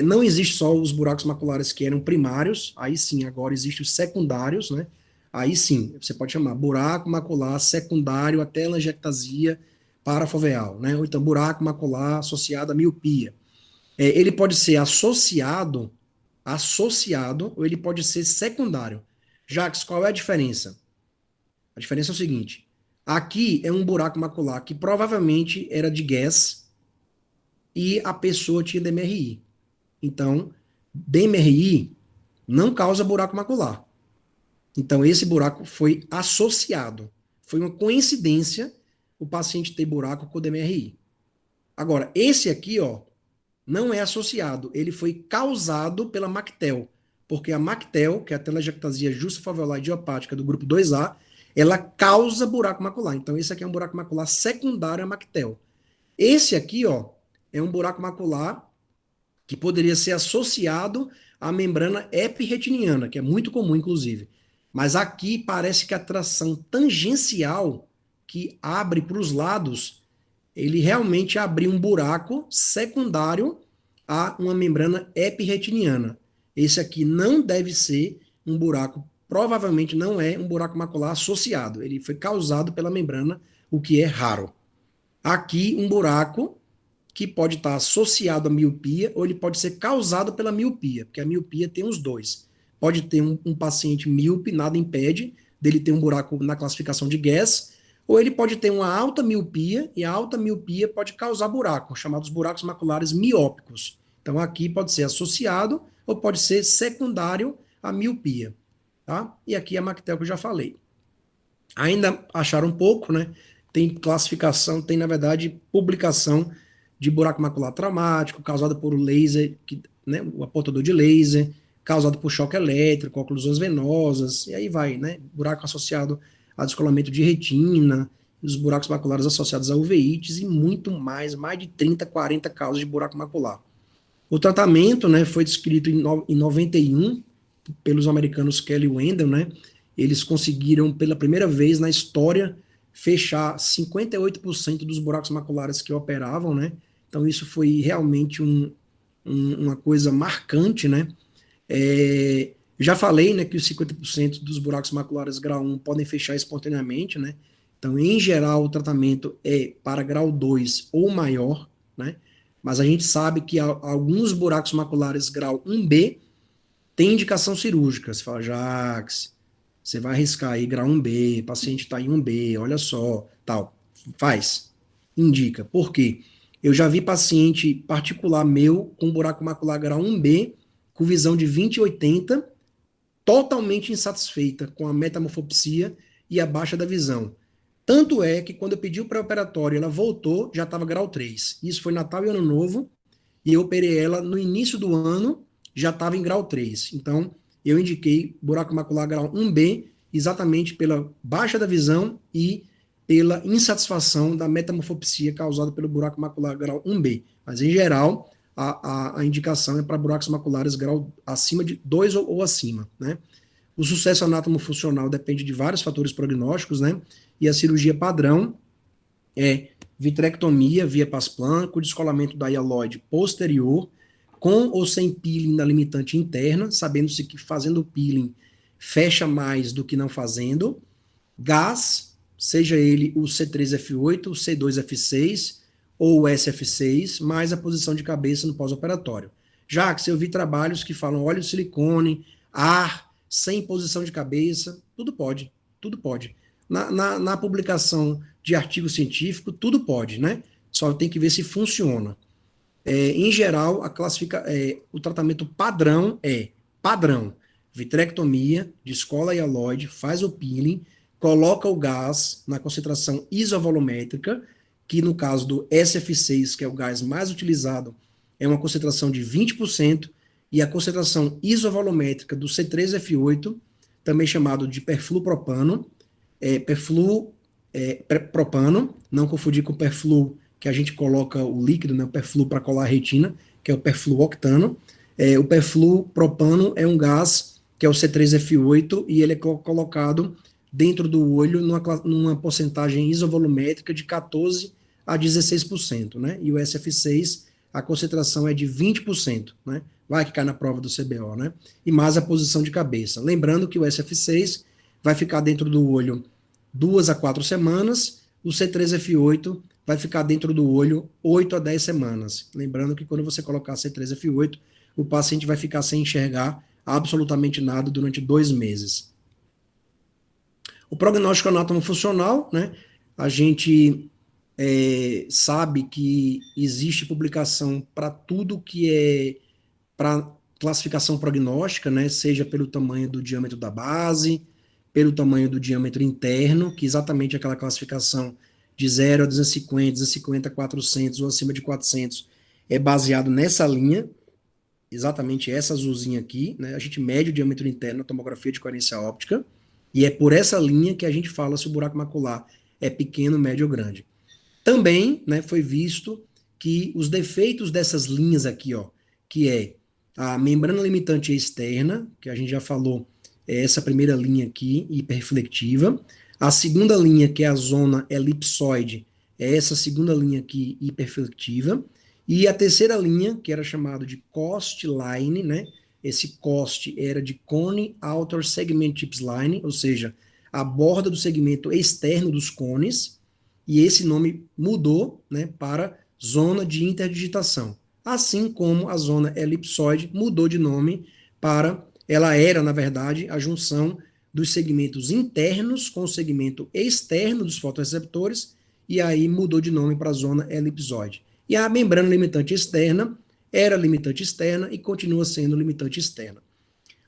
Não existe só os buracos maculares que eram primários, aí sim, agora existem os secundários, né, aí sim, você pode chamar buraco macular secundário até telangiectasia parafoveal, né? Ou então buraco macular associado à miopia. Ele pode ser associado, ou ele pode ser secundário. Jacques, qual é a diferença? A diferença é o seguinte: aqui é um buraco macular que provavelmente era de Guess e a pessoa tinha DMRI. Então, DMRI não causa buraco macular. Então, esse buraco foi associado. Foi uma coincidência o paciente ter buraco com o DMRI. Agora, esse aqui, ó, não é associado. Ele foi causado pela Mactel. Porque a Mactel, que é a telangiectasia justafoveolar idiopática do grupo 2A, ela causa buraco macular. Então, esse aqui é um buraco macular secundário à Mactel. Esse aqui, ó, é um buraco macular que poderia ser associado à membrana epirretiniana, que é muito comum, inclusive. Mas aqui parece que a tração tangencial que abre para os lados, ele realmente abriu um buraco secundário a uma membrana epirretiniana. Esse aqui não deve ser um buraco, provavelmente não é um buraco macular associado. Ele foi causado pela membrana, o que é raro. Aqui, um buraco que pode estar associado à miopia ou ele pode ser causado pela miopia, porque a miopia tem os dois. Pode ter um paciente míope, nada impede dele ter um buraco na classificação de Guess, ou ele pode ter uma alta miopia, e a alta miopia pode causar buraco, chamados buracos maculares miópicos. Então aqui pode ser associado ou pode ser secundário à miopia. Tá? E aqui a Mactel que eu já falei. Ainda acharam um pouco, né? Tem classificação, tem na verdade publicação de buraco macular traumático, causado por laser, né, o aportador de laser, causado por choque elétrico, oclusões venosas, e aí vai, né? Buraco associado a descolamento de retina, os buracos maculares associados a uveites e muito mais de 30, 40 causas de buraco macular. O tratamento, né, foi descrito em 91 pelos americanos Kelly e Wendell, né? Eles conseguiram, pela primeira vez na história, fechar 58% dos buracos maculares que operavam, né? Então, isso foi realmente uma coisa marcante, né? Já falei, né, que os 50% dos buracos maculares grau 1 podem fechar espontaneamente, né? Então, em geral, o tratamento é para grau 2 ou maior, né? Mas a gente sabe que alguns buracos maculares grau 1B têm indicação cirúrgica. Você fala, Jax, você vai arriscar aí grau 1B, paciente está em 1B, olha só, tal. Faz. Indica. Por quê? Eu já vi paciente particular meu com buraco macular grau 1B, com visão de 20/80, totalmente insatisfeita com a metamorfopsia e a baixa da visão. Tanto é que quando eu pedi o pré-operatório, ela voltou, já estava grau 3. Isso foi Natal e Ano Novo, e eu operei ela no início do ano, já estava em grau 3. Então, eu indiquei buraco macular grau 1B, exatamente pela baixa da visão e pela insatisfação da metamorfopsia causada pelo buraco macular grau 1B. Mas, em geral, a indicação é para buracos maculares grau acima de 2 ou acima, né? O sucesso anatomofuncional depende de vários fatores prognósticos, né? E a cirurgia padrão é vitrectomia via Pasplan, com descolamento da hialoide posterior, com ou sem peeling na limitante interna, sabendo-se que fazendo peeling fecha mais do que não fazendo, gás, seja ele o C3F8, o C2F6 ou o SFC6, mais a posição de cabeça no pós-operatório. Já que eu vi trabalhos que falam óleo de silicone, ar, sem posição de cabeça, tudo pode, tudo pode. Na publicação de artigo científico, tudo pode, né? Só tem que ver se funciona. Em geral, o tratamento padrão é padrão, vitrectomia, descola hialoide, faz o peeling, coloca o gás na concentração isovolumétrica, que no caso do SF6, que é o gás mais utilizado, é uma concentração de 20%, e a concentração isovolumétrica do C3F8, também chamado de perfluopropano, propano, não confundir com o perflu, que a gente coloca o líquido, né, o perflu para colar a retina, que é o perfluoctano. O perfluopropano é um gás que é o C3F8 e ele é colocado dentro do olho numa porcentagem isovolumétrica de 14 a 16%, né? E o SF6, a concentração é de 20%, né? Vai que cai na prova do CBO, né? E mais a posição de cabeça. Lembrando que o SF6 vai ficar dentro do olho 2 a 4 semanas, o C3F8 vai ficar dentro do olho 8 a 10 semanas. Lembrando que quando você colocar C3F8, o paciente vai ficar sem enxergar absolutamente nada durante 2 meses. O prognóstico anatomofuncional, né? A gente sabe que existe publicação para tudo que é para classificação prognóstica, né? Seja pelo tamanho do diâmetro da base, pelo tamanho do diâmetro interno, que exatamente aquela classificação de 0 a 250, 250 a 400 ou acima de 400 é baseado nessa linha, exatamente essa azulzinha aqui, né? A gente mede o diâmetro interno na tomografia de coerência óptica, e é por essa linha que a gente fala se o buraco macular é pequeno, médio ou grande. Também, né, foi visto que os defeitos dessas linhas aqui, ó, que é a membrana limitante externa, que a gente já falou, é essa primeira linha aqui, hiperreflectiva. A segunda linha, que é a zona elipsoide, é essa segunda linha aqui, hiperreflectiva. E a terceira linha, que era chamado de COST line, né? Esse COST era de Cone Outer Segment Tips Line, ou seja, a borda do segmento externo dos cones, e esse nome mudou, né, para zona de interdigitação. Assim como a zona elipsoide mudou de nome para, ela era, na verdade, a junção dos segmentos internos com o segmento externo dos fotoreceptores, e aí mudou de nome para a zona elipsoide. E a membrana limitante externa era limitante externa e continua sendo limitante externa.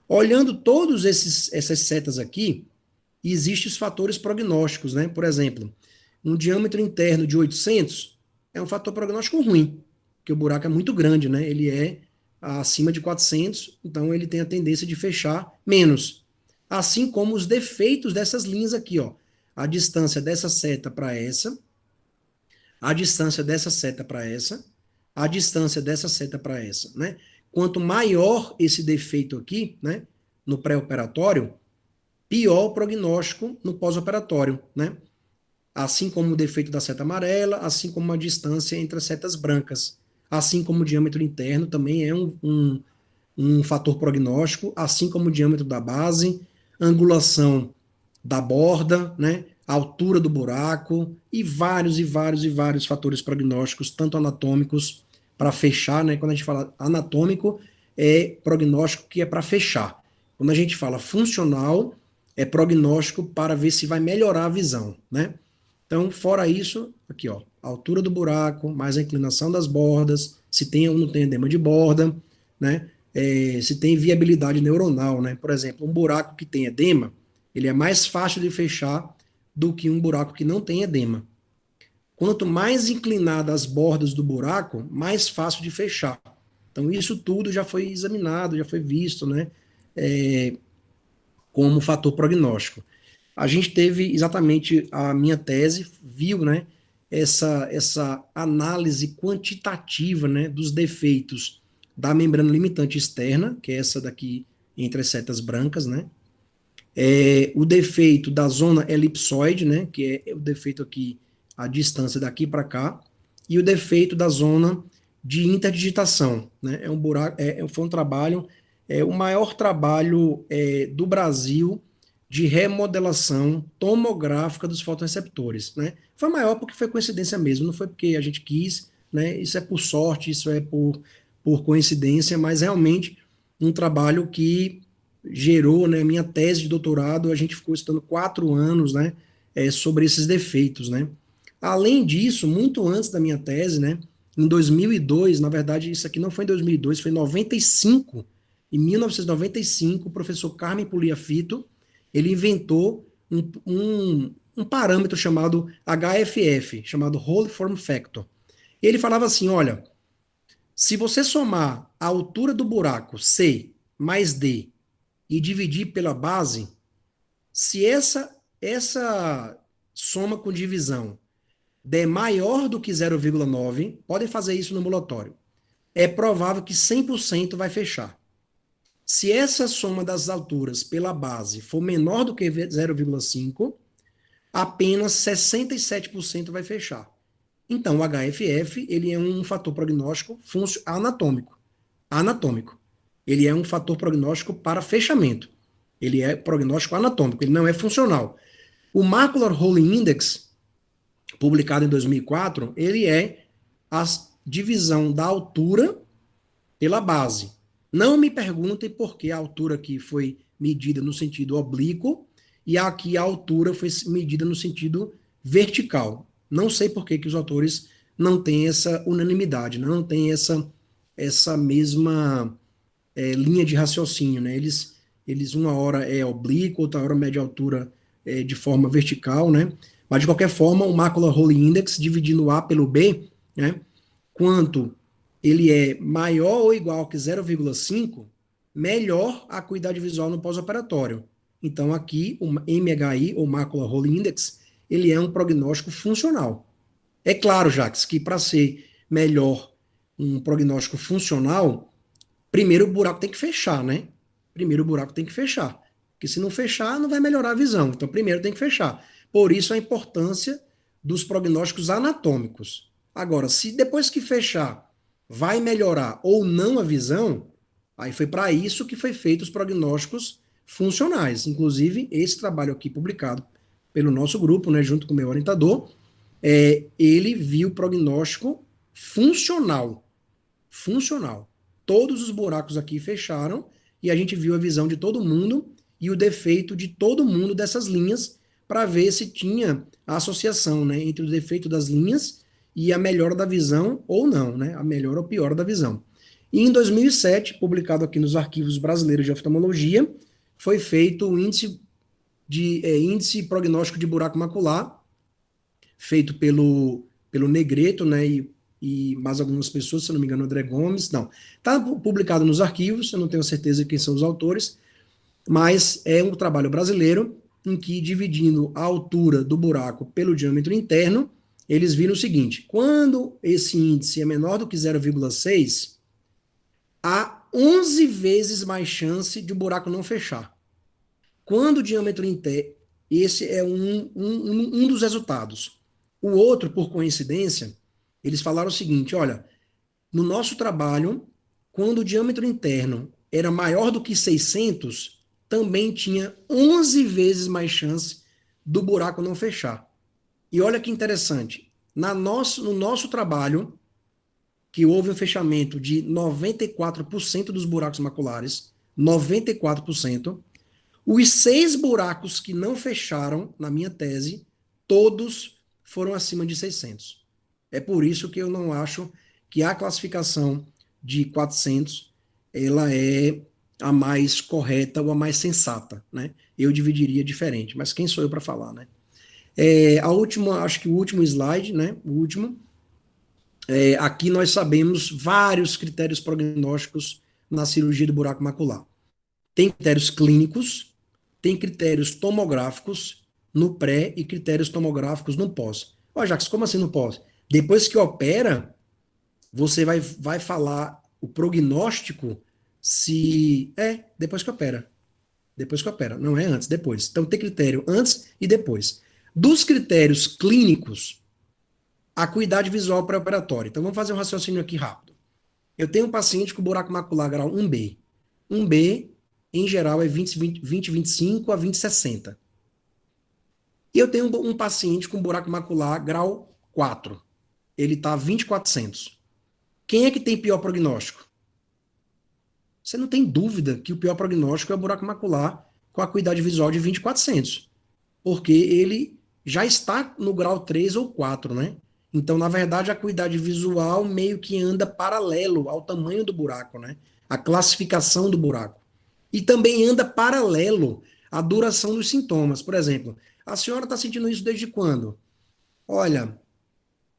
Olhando todos essas setas aqui, existem os fatores prognósticos, né? Por exemplo, um diâmetro interno de 800 é um fator prognóstico ruim, porque o buraco é muito grande, né? Ele é acima de 400, então ele tem a tendência de fechar menos. Assim como os defeitos dessas linhas aqui, ó. A distância dessa seta para essa, a distância dessa seta para essa, a distância dessa seta para essa, né? Quanto maior esse defeito aqui, né, no pré-operatório, pior o prognóstico no pós-operatório, né? Assim como o defeito da seta amarela, assim como a distância entre as setas brancas, assim como o diâmetro interno também é um fator prognóstico, assim como o diâmetro da base, angulação da borda, né, a altura do buraco e vários fatores prognósticos, tanto anatômicos para fechar, né? Quando a gente fala anatômico, é prognóstico que é para fechar. Quando a gente fala funcional, é prognóstico para ver se vai melhorar a visão, né? Então, fora isso, aqui ó, a altura do buraco, mais a inclinação das bordas, se tem ou não tem edema de borda, né? Se tem viabilidade neuronal, né? Por exemplo, um buraco que tem edema, ele é mais fácil de fechar do que um buraco que não tem edema. Quanto mais inclinadas as bordas do buraco, mais fácil de fechar. Então, isso tudo já foi examinado, já foi visto, né? Como fator prognóstico. A gente teve exatamente a minha tese, viu, né? Essa análise quantitativa, né, dos defeitos da membrana limitante externa, que é essa daqui entre as setas brancas, né? O defeito da zona elipsoide, né, que é o defeito aqui, a distância daqui para cá, e o defeito da zona de interdigitação, né, é um buraco, foi um trabalho, o maior trabalho do Brasil de remodelação tomográfica dos fotoreceptores, né, foi maior porque foi coincidência mesmo, não foi porque a gente quis, né, isso é por sorte, isso é por coincidência, mas realmente um trabalho que gerou, né, minha tese de doutorado, a gente ficou estudando 4 anos, né, sobre esses defeitos, né. Além disso, muito antes da minha tese, né, em 2002, na verdade isso aqui não foi em 2002, foi em 95, em 1995, o professor Carmen Pulia Fito, ele inventou um parâmetro chamado HFF, chamado Hole Form Factor. Ele falava assim, olha, se você somar a altura do buraco C mais D e dividir pela base, se essa soma com divisão der maior do que 0,9, podem fazer isso no ambulatório, é provável que 100% vai fechar. Se essa soma das alturas pela base for menor do que 0,5, apenas 67% vai fechar. Então, o HFF ele é um fator prognóstico anatômico. Anatômico. Ele é um fator prognóstico para fechamento. Ele é prognóstico anatômico, ele não é funcional. O Macular Hole Index, publicado em 2004, ele é a divisão da altura pela base. Não me perguntem por que a altura aqui foi medida no sentido oblíquo e aqui a altura foi medida no sentido vertical. Não sei por que os autores não têm essa unanimidade, não têm essa mesma linha de raciocínio, né? Eles uma hora é oblíquo, outra hora mede a altura de forma vertical, né? Mas de qualquer forma, o Macular Hole Index, dividindo A pelo B, né? Quanto ele é maior ou igual que 0,5, melhor a acuidade visual no pós-operatório. Então aqui o MHI, ou Macular Hole Index, ele é um prognóstico funcional. É claro, Jacques, que para ser melhor um prognóstico funcional, primeiro o buraco tem que fechar, né? Primeiro o buraco tem que fechar. Porque se não fechar, não vai melhorar a visão. Então, primeiro tem que fechar. Por isso a importância dos prognósticos anatômicos. Agora, se depois que fechar vai melhorar ou não a visão, aí foi para isso que foi feito os prognósticos funcionais. Inclusive, esse trabalho aqui publicado pelo nosso grupo, né, junto com o meu orientador, ele viu o prognóstico funcional. Funcional. Todos os buracos aqui fecharam e a gente viu a visão de todo mundo e o defeito de todo mundo dessas linhas para ver se tinha a associação, né, entre o defeito das linhas e a melhora da visão ou não, né, a melhora ou piora da visão. E em 2007, publicado aqui nos Arquivos Brasileiros de Oftalmologia, foi feito o índice prognóstico de buraco macular, feito pelo Negreto, né, e mais algumas pessoas, se não me engano, André Gomes, não. Está publicado nos arquivos, eu não tenho certeza de quem são os autores, mas é um trabalho brasileiro em que, dividindo a altura do buraco pelo diâmetro interno, eles viram o seguinte: quando esse índice é menor do que 0,6, há 11 vezes mais chance de o buraco não fechar. Quando o diâmetro interno, esse é um dos resultados. O outro, por coincidência, eles falaram o seguinte: olha, no nosso trabalho, quando o diâmetro interno era maior do que 600, também tinha 11 vezes mais chance do buraco não fechar. E olha que interessante, no nosso trabalho, que houve um fechamento de 94% dos buracos maculares, 94%, os 6 buracos que não fecharam na minha tese, todos foram acima de 600. É por isso que eu não acho que a classificação de 400 ela é a mais correta ou a mais sensata, né? Eu dividiria diferente, mas quem sou eu para falar, né? A última, acho que o último slide, né? O último. Aqui nós sabemos vários critérios prognósticos na cirurgia do buraco macular. Tem critérios clínicos, tem critérios tomográficos no pré e critérios tomográficos no pós. Ó, Jacques, como assim no pós? Depois que opera, você vai falar o prognóstico se... depois que opera. Depois que opera, não é antes, depois. Então tem critério antes e depois. Dos critérios clínicos, acuidade visual pré-operatória. Então vamos fazer um raciocínio aqui rápido. Eu tenho um paciente com buraco macular grau 1B. 1B, em geral, é 20/25 a 20/60. E eu tenho um paciente com buraco macular grau 4. Ele está 20/400. Quem é que tem pior prognóstico? Você não tem dúvida que o pior prognóstico é o buraco macular com acuidade visual de 20/400. Porque ele já está no grau 3 ou 4, né? Então, na verdade, a acuidade visual meio que anda paralelo ao tamanho do buraco, né? A classificação do buraco. E também anda paralelo à duração dos sintomas. Por exemplo, a senhora está sentindo isso desde quando? Olha,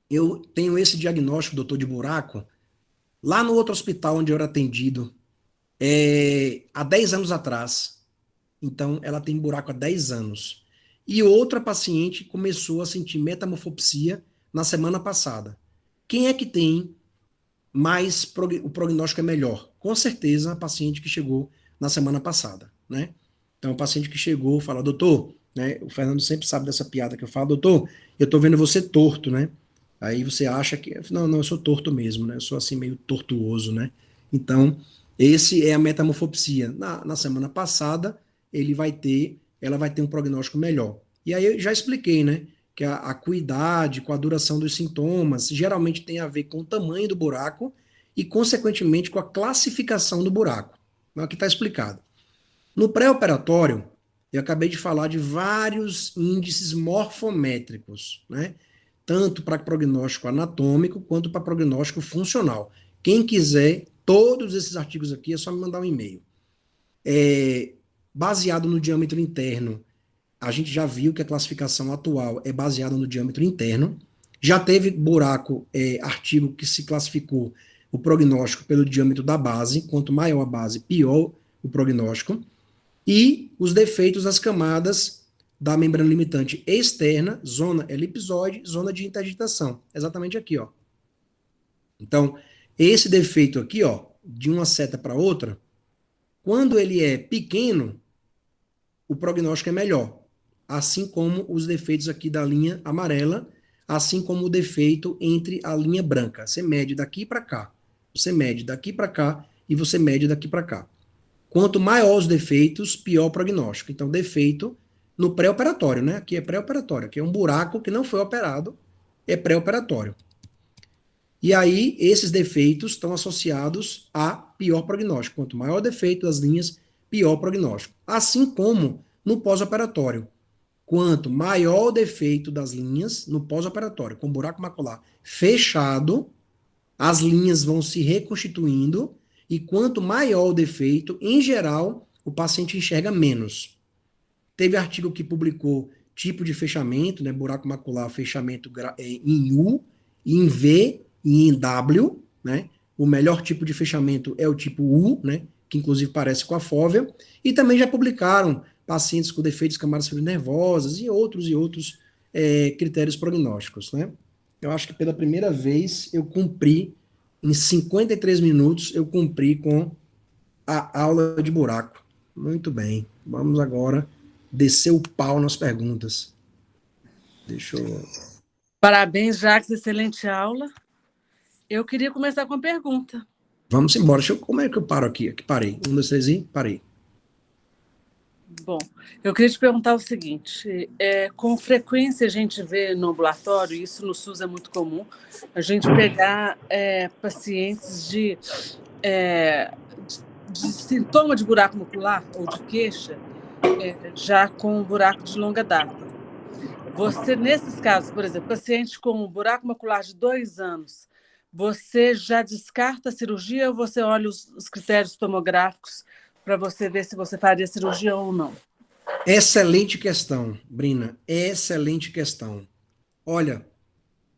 eu tenho esse diagnóstico, doutor, de buraco, lá no outro hospital onde eu era atendido, há 10 anos atrás. Então, ela tem buraco há 10 anos. E outra paciente começou a sentir metamorfopsia na semana passada. Quem é que tem mais, o prognóstico é melhor? Com certeza, a paciente que chegou na semana passada, né? Então, o paciente que chegou fala, doutor, né? O Fernando sempre sabe dessa piada que eu falo, doutor, eu tô vendo você torto, né? Aí você acha que, não, eu sou torto mesmo, né? Eu sou assim meio tortuoso, né? Então, esse é a metamorfopsia. Na semana passada, ela vai ter um prognóstico melhor. E aí eu já expliquei, né? Que a acuidade com a duração dos sintomas geralmente tem a ver com o tamanho do buraco e, consequentemente, com a classificação do buraco. Então, aqui está explicado. No pré-operatório, eu acabei de falar de vários índices morfométricos, né? Tanto para prognóstico anatômico quanto para prognóstico funcional. Quem quiser, todos esses artigos aqui é só me mandar um e-mail. Baseado no diâmetro interno, a gente já viu que a classificação atual é baseada no diâmetro interno. Já teve artigo que se classificou o prognóstico pelo diâmetro da base. Quanto maior a base, pior o prognóstico. E os defeitos das camadas da membrana limitante externa, zona elipsoide, zona de interdigitação. Exatamente aqui, ó. Então, esse defeito aqui, ó, de uma seta para outra, quando ele é pequeno, o prognóstico é melhor. Assim como os defeitos aqui da linha amarela, assim como o defeito entre a linha branca. Você mede daqui para cá, você mede daqui para cá e você mede daqui para cá. Quanto maior os defeitos, pior o prognóstico. Então, defeito no pré-operatório, né? Aqui é pré-operatório, aqui é um buraco que não foi operado, é pré-operatório. E aí, esses defeitos estão associados a pior prognóstico. Quanto maior o defeito das linhas, pior o prognóstico. Assim como no pós-operatório. Quanto maior o defeito das linhas no pós-operatório, com buraco macular fechado, as linhas vão se reconstituindo e quanto maior o defeito, em geral, o paciente enxerga menos. Teve artigo que publicou tipo de fechamento, né, buraco macular, fechamento em U, em V e em W, né? O melhor tipo de fechamento é o tipo U, né, que inclusive parece com a fóvea, e também já publicaram pacientes com defeitos de camadas nervosas e outros critérios prognósticos, né? eu acho que pela primeira vez eu cumpri, em 53 minutos, eu cumpri com a aula de buraco. Muito bem. Vamos agora descer o pau nas perguntas. Deixa eu. Parabéns, Jacques, excelente aula. Eu queria começar com uma pergunta. Vamos embora. Como é que eu paro aqui? Aqui parei. Um, dois, três e parei. Bom, eu queria te perguntar o seguinte: com frequência a gente vê no ambulatório, isso no SUS é muito comum, a gente pegar pacientes de sintoma de buraco muscular ou de queixa, já com buraco de longa data. Você, nesses casos, por exemplo, paciente com buraco macular de 2 anos, você já descarta a cirurgia ou você olha os critérios tomográficos para você ver se você faria cirurgia ou não? Excelente questão, Brina. Excelente questão. Olha,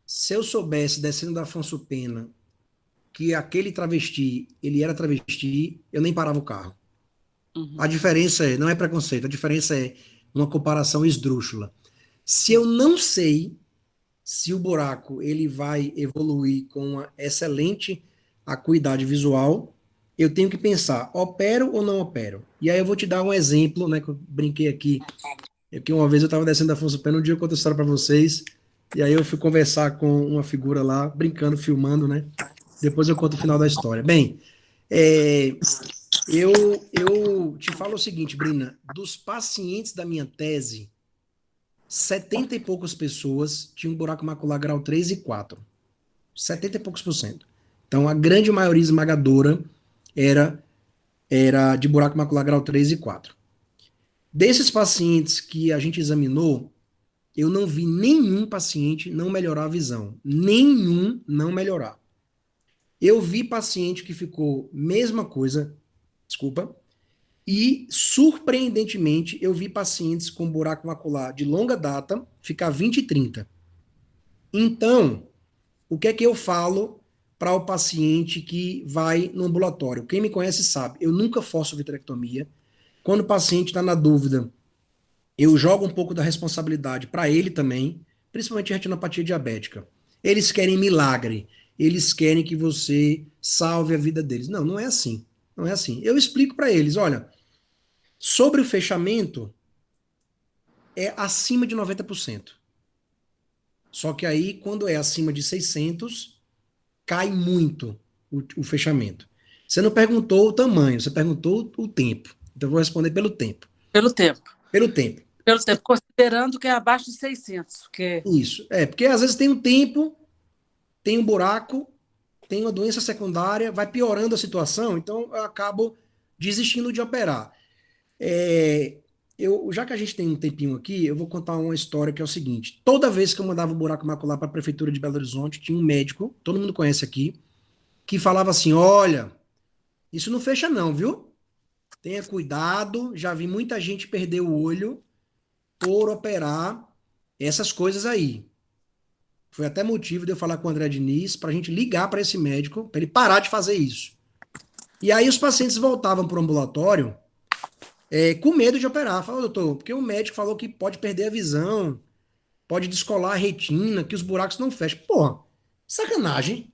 se eu soubesse, descendo da Afonso Pena, que aquele travesti, ele era travesti, eu nem parava o carro. Uhum. A diferença não é preconceito, a diferença é uma comparação esdrúxula. Se eu não sei se o buraco ele vai evoluir com uma excelente acuidade visual, eu tenho que pensar, opero ou não opero? E aí eu vou te dar um exemplo, né, que eu brinquei aqui, que uma vez eu estava descendo da Afonso Pena, um dia eu conto a história para vocês, e aí eu fui conversar com uma figura lá, brincando, filmando, né? Depois eu conto o final da história. Bem, é, eu te falo o seguinte, Brina, dos pacientes da minha tese, 70 e poucas pessoas tinham buraco macular grau 3 e 4. 70 e poucos por cento. Então, a grande maioria esmagadora era, era de buraco macular grau 3 e 4. Desses pacientes que a gente examinou, eu não vi nenhum paciente não melhorar a visão. Nenhum não melhorar. Eu vi paciente que ficou mesma coisa, desculpa, e, surpreendentemente, eu vi pacientes com buraco macular de longa data ficar 20 e 30. Então, o que é que eu falo para o paciente que vai no ambulatório? Quem me conhece sabe, eu nunca forço vitrectomia. Quando o paciente está na dúvida, eu jogo um pouco da responsabilidade para ele também, principalmente a retinopatia diabética. Eles querem milagre, eles querem que você salve a vida deles. Não, não é assim. Não é assim. Eu explico para eles, olha, sobre o fechamento, é acima de 90%. Só que aí, quando é acima de 600, cai muito o fechamento. Você não perguntou o tamanho, você perguntou o tempo. Então, eu vou responder pelo tempo. Pelo tempo. Pelo tempo. Pelo tempo, considerando que é abaixo de 600. Porque... Isso. É, porque às vezes tem um tempo, tem um buraco, tem uma doença secundária, vai piorando a situação, então eu acabo desistindo de operar. É, já que a gente tem um tempinho aqui, eu vou contar uma história que é o seguinte: toda vez que eu mandava o buraco macular para a prefeitura de Belo Horizonte, tinha um médico, todo mundo conhece aqui, que falava assim: olha, isso não fecha, não, viu? Tenha cuidado, já vi muita gente perder o olho por operar essas coisas aí. Foi até motivo de eu falar com o André Diniz para a gente ligar para esse médico, para ele parar de fazer isso. E aí os pacientes voltavam para o ambulatório com medo de operar. Falou, doutor, porque o médico falou que pode perder a visão, pode descolar a retina, que os buracos não fecham. Porra, sacanagem.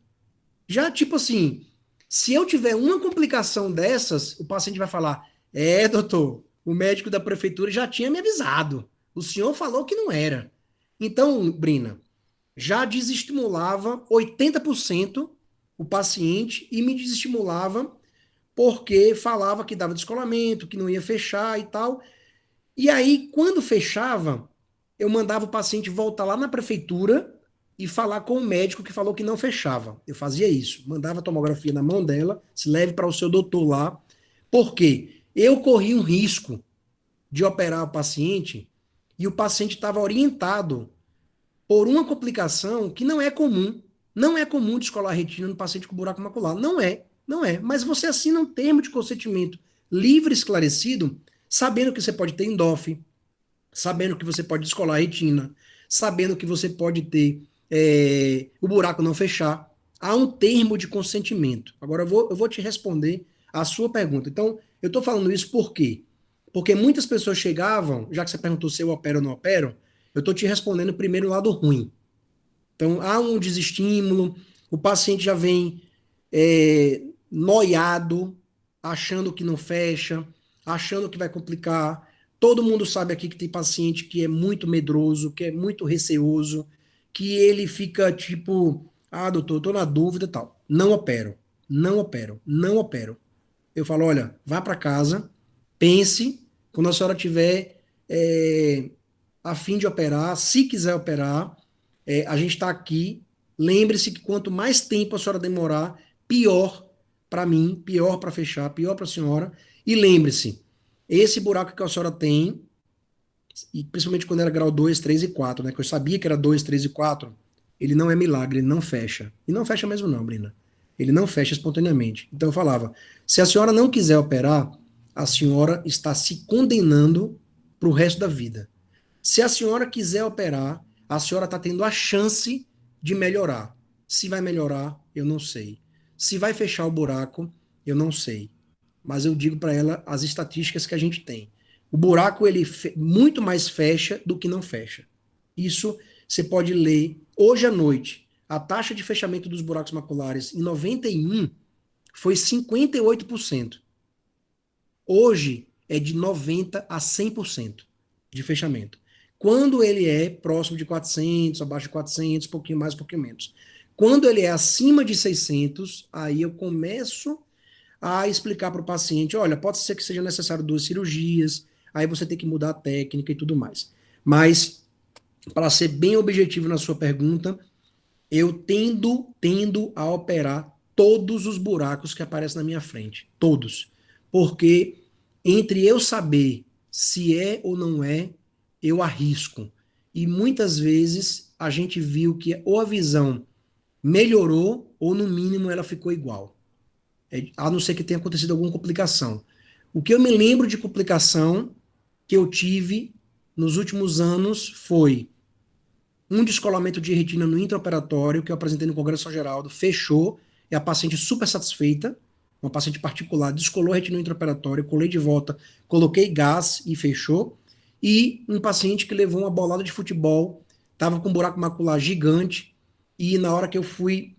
Já, tipo assim, se eu tiver uma complicação dessas, o paciente vai falar: doutor, o médico da prefeitura já tinha me avisado. O senhor falou que não era. Então, Brina, já desestimulava 80% o paciente e me desestimulava porque falava que dava descolamento, que não ia fechar e tal. E aí, quando fechava, eu mandava o paciente voltar lá na prefeitura e falar com o médico que falou que não fechava. Eu fazia isso, mandava a tomografia na mão dela, se leve para o seu doutor lá. Por quê? Eu corri um risco de operar o paciente e o paciente estava orientado por uma complicação que não é comum. Não é comum descolar a retina no paciente com buraco macular. Não é, não é. Mas você assina um termo de consentimento livre e esclarecido, sabendo que você pode ter endófilo, sabendo que você pode descolar a retina, sabendo que você pode ter o buraco não fechar. Há um termo de consentimento. Agora eu vou te responder a sua pergunta. Então, eu estou falando isso por quê? Porque muitas pessoas chegavam, já que você perguntou se eu opero ou não opero, eu estou te respondendo primeiro o lado ruim. Então, há um desestímulo, o paciente já vem noiado, achando que não fecha, achando que vai complicar. Todo mundo sabe aqui que tem paciente que é muito medroso, que é muito receoso, que ele fica tipo, ah, doutor, tô na dúvida e tal. Não opero, não opero, não opero. Eu falo, olha, vá para casa, pense, quando a senhora tiver a fim de operar, se quiser operar, a gente está aqui. Lembre-se que quanto mais tempo a senhora demorar, pior para mim, pior para fechar, pior para a senhora. E lembre-se, esse buraco que a senhora tem, e principalmente quando era grau 2, 3 e 4, né? Que eu sabia que era 2, 3 e 4, ele não é milagre, ele não fecha. E não fecha mesmo não, Brina. Ele não fecha espontaneamente. Então eu falava, se a senhora não quiser operar, a senhora está se condenando para o resto da vida. Se a senhora quiser operar, a senhora está tendo a chance de melhorar. Se vai melhorar, eu não sei. Se vai fechar o buraco, eu não sei. Mas eu digo para ela as estatísticas que a gente tem. O buraco ele muito mais fecha do que não fecha. Isso você pode ler hoje à noite. A taxa de fechamento dos buracos maculares em 91 foi 58%. Hoje é de 90 a 100% de fechamento. Quando ele é próximo de 400, abaixo de 400, pouquinho mais, pouquinho menos. Quando ele é acima de 600, aí eu começo a explicar para o paciente, olha, pode ser que seja necessário 2 cirurgias, aí você tem que mudar a técnica e tudo mais. Mas, para ser bem objetivo na sua pergunta, eu tendo a operar todos os buracos que aparecem na minha frente. Todos. Porque entre eu saber se é ou não é, eu arrisco. E muitas vezes a gente viu que ou a visão melhorou, ou no mínimo ela ficou igual. A não ser que tenha acontecido alguma complicação. O que eu me lembro de complicação que eu tive nos últimos anos foi um descolamento de retina no intraoperatório, que eu apresentei no Congresso São Geraldo, fechou, e a paciente super satisfeita, uma paciente particular, descolou a retina no intraoperatório, colei de volta, coloquei gás e fechou. E um paciente que levou uma bolada de futebol, estava com um buraco macular gigante, e na hora que eu fui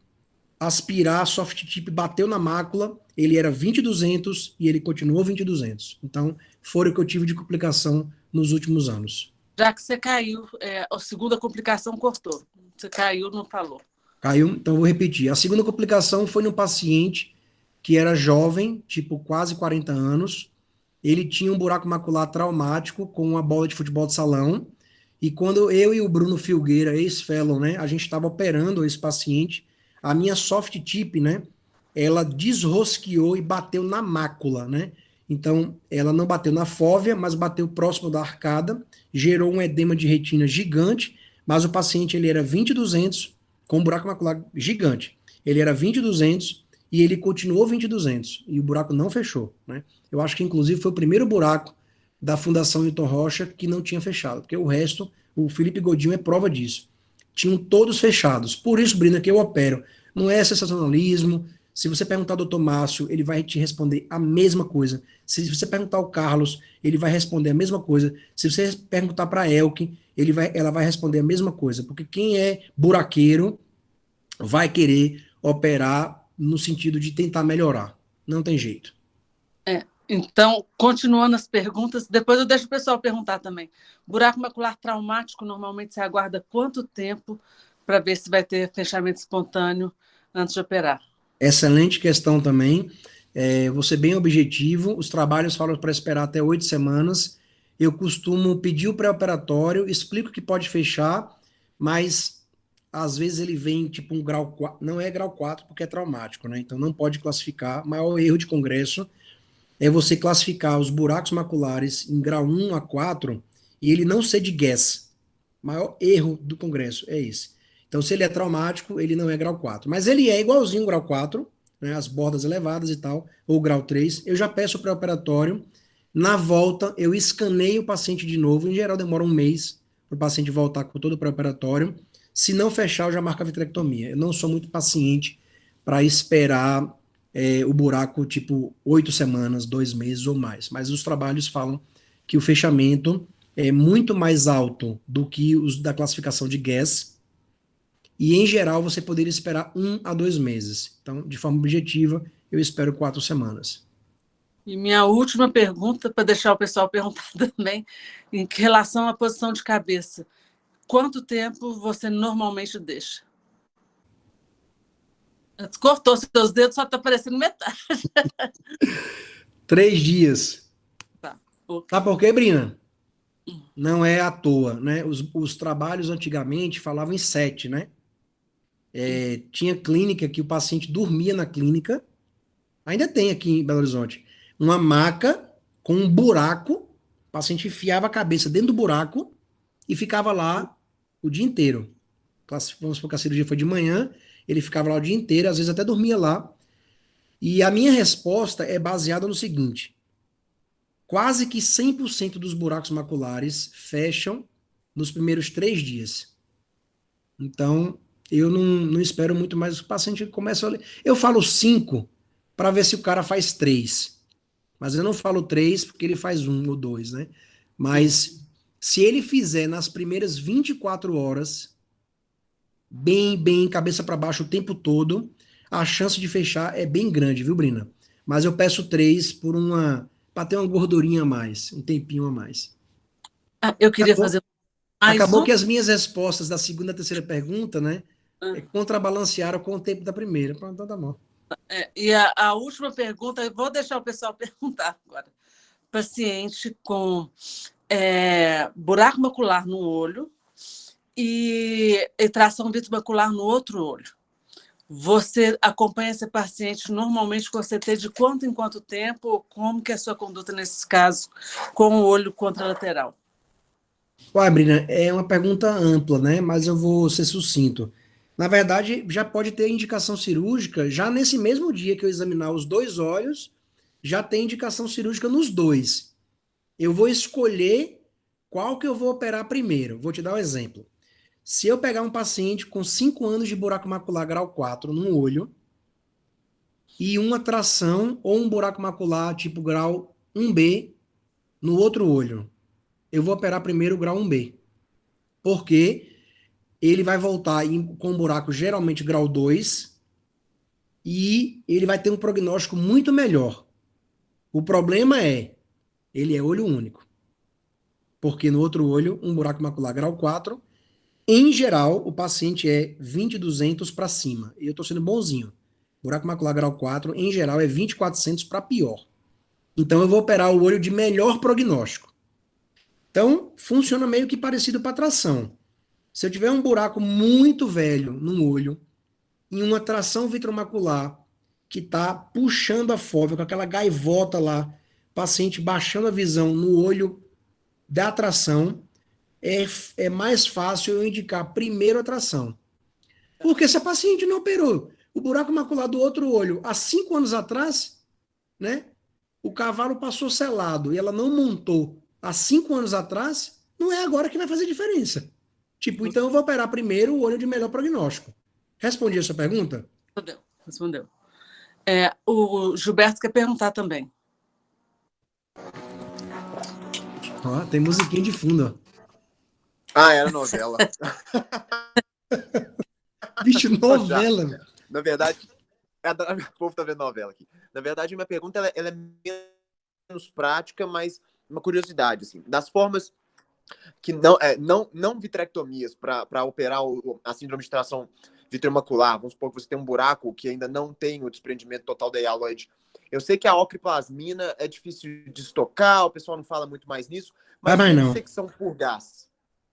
aspirar, a soft tip bateu na mácula, ele era 20/200 e ele continuou 20/200. Então, foi o que eu tive de complicação nos últimos anos. Já que você caiu, a segunda complicação cortou. Você caiu, não falou. Caiu, então eu vou repetir. A segunda complicação foi no paciente que era jovem, tipo quase 40 anos. Ele tinha um buraco macular traumático com uma bola de futebol de salão. E quando eu e o Bruno Filgueira, ex-fellow, né, a gente estava operando esse paciente, a minha soft tip, né, ela desrosqueou e bateu na mácula, né? Então, ela não bateu na fóvea, mas bateu próximo da arcada, gerou um edema de retina gigante, mas o paciente ele era 20/200 com um buraco macular gigante. Ele era 20/200 e ele continuou 20/200 e o buraco não fechou, né? Eu acho que inclusive foi o primeiro buraco da Fundação Newton Rocha que não tinha fechado, porque o resto, o Felipe Godinho é prova disso. Tinham todos fechados. Por isso, Brina, que eu opero. Não é sensacionalismo. Se você perguntar ao doutor Márcio, ele vai te responder a mesma coisa. Se você perguntar ao Carlos, ele vai responder a mesma coisa. Se você perguntar para a Elke, ela vai responder a mesma coisa. Porque quem é buraqueiro vai querer operar no sentido de tentar melhorar. Não tem jeito. Então, continuando as perguntas, depois eu deixo o pessoal perguntar também. Buraco macular traumático, normalmente você aguarda quanto tempo para ver se vai ter fechamento espontâneo antes de operar? Excelente questão também. Vou ser bem objetivo. Os trabalhos falam para esperar até 8 semanas. Eu costumo pedir o pré-operatório, explico que pode fechar, mas às vezes ele vem tipo um grau 4, não é grau 4 porque é traumático, né? Então não pode classificar. O maior erro de congresso é você classificar os buracos maculares em grau 1 a 4 e ele não ser de Guess. O maior erro do congresso é esse. Então, se ele é traumático, ele não é grau 4. Mas ele é igualzinho ao grau 4, né, as bordas elevadas e tal, ou grau 3. Eu já peço o pré-operatório. Na volta, eu escaneio o paciente de novo. Em geral, demora um mês para o paciente voltar com todo o pré-operatório. Se não fechar, eu já marco a vitrectomia. Eu não sou muito paciente para esperar o buraco, tipo, 8 semanas, 2 meses ou mais. Mas os trabalhos falam que o fechamento é muito mais alto do que os da classificação de Guess, e, em geral, você poderia esperar 1 a 2 meses. Então, de forma objetiva, eu espero 4 semanas. E minha última pergunta, para deixar o pessoal perguntar também, em relação à posição de cabeça. Quanto tempo você normalmente deixa? Cortou seus dedos, só está aparecendo metade. 3 dias. Tá, ok. Sabe por quê, Brina? Não é à toa, né? Os trabalhos antigamente falavam em 7, né? Tinha clínica que o paciente dormia na clínica, ainda tem aqui em Belo Horizonte, uma maca com um buraco, o paciente enfiava a cabeça dentro do buraco e ficava lá o dia inteiro. Vamos supor que a cirurgia foi de manhã, ele ficava lá o dia inteiro, às vezes até dormia lá. E a minha resposta é baseada no seguinte: quase que 100% dos buracos maculares fecham nos primeiros 3 dias. Então, eu não espero muito mais. O paciente começa a ler. Eu falo 5 para ver se o cara faz 3. Mas eu não falo 3 porque ele faz 1 ou 2, né? Mas se ele fizer nas primeiras 24 horas, bem, cabeça para baixo o tempo todo, a chance de fechar é bem grande, viu, Brina? Mas eu peço 3 para ter uma gordurinha a mais, um tempinho a mais. Eu queria Acabou, fazer mais acabou um. que as minhas respostas da segunda e terceira pergunta, né, contrabalancearam com o tempo da primeira. Pronto, então tá bom. E a última pergunta, vou deixar o pessoal perguntar agora. Paciente com buraco macular no olho e tração vitromacular no outro olho. Você acompanha esse paciente normalmente com CT de quanto em quanto tempo? Como que é a sua conduta nesses casos com o olho contralateral? Ué, Brina, é uma pergunta ampla, né? Mas eu vou ser sucinto. Na verdade, já pode ter indicação cirúrgica, já nesse mesmo dia que eu examinar os 2 olhos, já tem indicação cirúrgica nos 2. Eu vou escolher qual que eu vou operar primeiro. Vou te dar um exemplo. Se eu pegar um paciente com 5 anos de buraco macular grau 4 no olho e uma tração ou um buraco macular tipo grau 1B no outro olho, eu vou operar primeiro o grau 1B. Porque ele vai voltar com um buraco geralmente grau 2 e ele vai ter um prognóstico muito melhor. O problema é, ele é olho único. Porque no outro olho, um buraco macular grau 4, em geral, o paciente é 20/200 para cima. E eu estou sendo bonzinho. Buraco macular grau 4, em geral, é 20/400 para pior. Então, eu vou operar o olho de melhor prognóstico. Então, funciona meio que parecido para tração. Se eu tiver um buraco muito velho no olho, em uma tração vitromacular, que está puxando a fóvea, com aquela gaivota lá, paciente baixando a visão no olho da tração, é mais fácil eu indicar primeiro a tração. Porque se a paciente não operou o buraco macular do outro olho há 5 anos atrás, né? O cavalo passou selado e ela não montou há 5 anos atrás, não é agora que vai fazer diferença. Tipo, então eu vou operar primeiro o olho de melhor prognóstico. Respondi a sua pergunta? Respondeu. O Gilberto quer perguntar também. Ó, tem musiquinha de fundo, ó. Era novela. Bicho, novela. Na verdade, o povo tá vendo novela aqui. Na verdade, minha pergunta ela é menos prática, mas uma curiosidade, assim. Das formas que não vitrectomias para operar a síndrome de tração vitreomacular, vamos supor que você tem um buraco que ainda não tem o desprendimento total da hialoide. Eu sei que a ocriplasmina é difícil de estocar, o pessoal não fala muito mais nisso, mas Vai, tem não. secção por gás,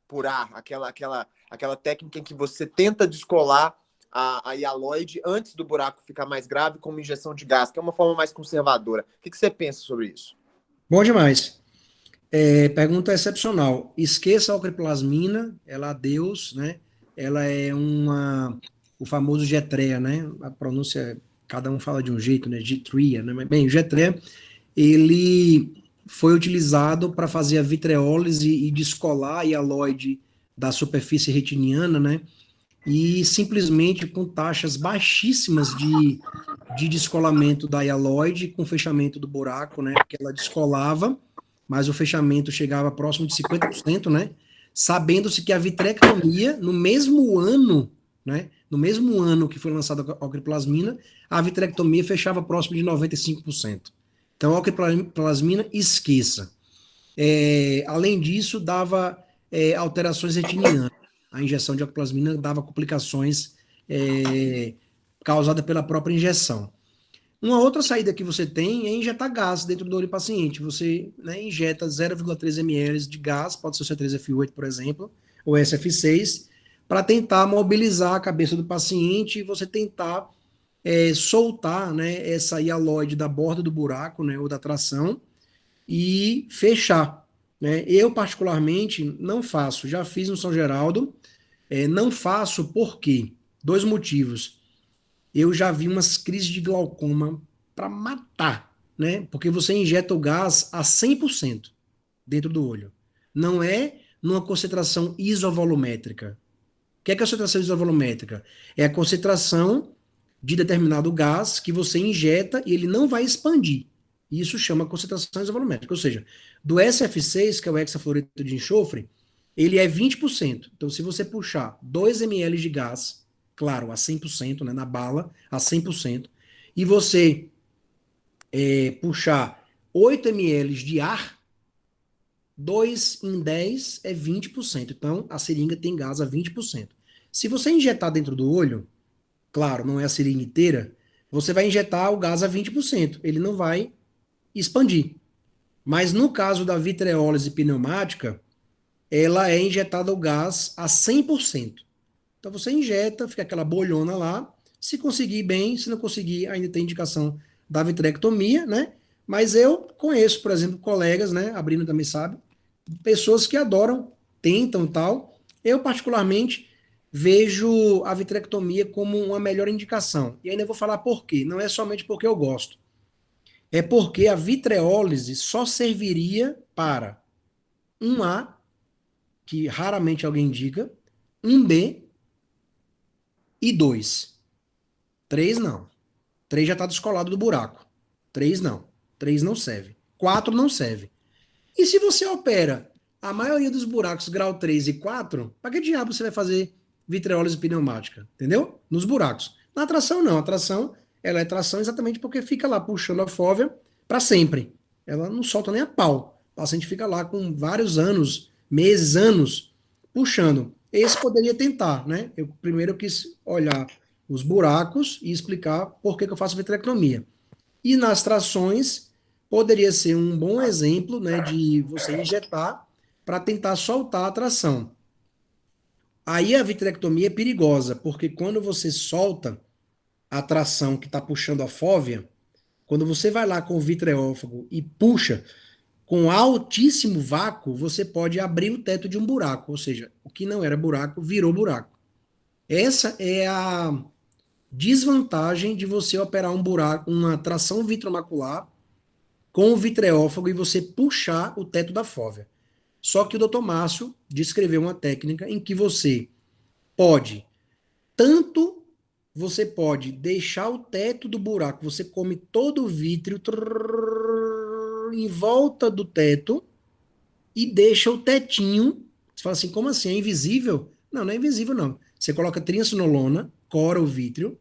por ar, aquela técnica em que você tenta descolar a hialoide antes do buraco ficar mais grave com uma injeção de gás, que é uma forma mais conservadora. O que você pensa sobre isso? Bom demais. Pergunta excepcional. Esqueça a ocriplasmina, ela adeus, né? Ela é o famoso Getrea, né? A pronúncia, cada um fala de um jeito, né? Getrea, né? Bem, o Getrea, ele foi utilizado para fazer a vitreólise e descolar a hialoide da superfície retiniana, né? E simplesmente com taxas baixíssimas de descolamento da hialoide, com fechamento do buraco, né? Porque ela descolava, mas o fechamento chegava próximo de 50%, né? Sabendo-se que a vitrectomia, no mesmo ano né? No mesmo ano que foi lançada a ocriplasmina, a vitrectomia fechava próximo de 95%. Então, a ocriplasmina, esqueça. Além disso, dava alterações retinianas. A injeção de ocriplasmina dava complicações causadas pela própria injeção. Uma outra saída que você tem é injetar gás dentro do olho do paciente. Você, né, injeta 0,3 ml de gás, pode ser o C3F8, por exemplo, ou SF6, para tentar mobilizar a cabeça do paciente e você tentar soltar, né, essa hialoide da borda do buraco, né, ou da tração, e fechar. Né? Eu, particularmente, não faço. Já fiz no São Geraldo, não faço por quê? Dois motivos. Eu já vi umas crises de glaucoma para matar, né? Porque você injeta o gás a 100% dentro do olho. Não é numa concentração isovolumétrica. O que é a concentração isovolumétrica? É a concentração de determinado gás que você injeta e ele não vai expandir. Isso chama concentração isovolumétrica. Ou seja, do SF6, que é o hexafluoreto de enxofre, ele é 20%. Então, se você puxar 2 ml de gás, claro, a 100%, né, na bala, a 100%, e você puxar 8 ml de ar, 2 em 10 é 20%. Então, a seringa tem gás a 20%. Se você injetar dentro do olho, claro, não é a seringa inteira, você vai injetar o gás a 20%. Ele não vai expandir. Mas no caso da vitreólise pneumática, ela é injetada o gás a 100%. Então você injeta, fica aquela bolhona lá. Se conseguir bem, se não conseguir, ainda tem indicação da vitrectomia, né? Mas eu conheço, por exemplo, colegas, né? A Brina também sabe, pessoas que adoram, tentam tal. Eu, particularmente, vejo a vitrectomia como uma melhor indicação. E ainda vou falar por quê. Não é somente porque eu gosto. É porque a vitreólise só serviria para um A, que raramente alguém indica, um B e dois. Três não. Três já está descolado do buraco. Três não. Três não serve. Quatro não serve. E se você opera a maioria dos buracos grau 3 e 4, para que diabo você vai fazer vitreólise pneumática? Entendeu? Nos buracos. Na tração, não. A tração, ela é tração exatamente porque fica lá puxando a fóvea para sempre. Ela não solta nem a pau. O paciente fica lá com vários anos, meses, anos, puxando. Esse poderia tentar, né? Eu primeiro quis olhar os buracos e explicar por que eu faço vitrectomia. E nas trações, poderia ser um bom exemplo, né, de você injetar para tentar soltar a tração. Aí a vitrectomia é perigosa, porque quando você solta a tração que está puxando a fóvea, quando você vai lá com o vitreófago e puxa com altíssimo vácuo, você pode abrir o teto de um buraco, ou seja, o que não era buraco virou buraco. Essa é a desvantagem de você operar um buraco, uma tração vitromacular com o vitreófago e você puxar o teto da fóvea. Só que o Dr. Márcio descreveu uma técnica em que tanto você pode deixar o teto do buraco, você come todo o vítreo em volta do teto e deixa o tetinho. Você fala assim, como assim? É invisível? Não, não é invisível, não. Você coloca triancinolona, cora o vítreo,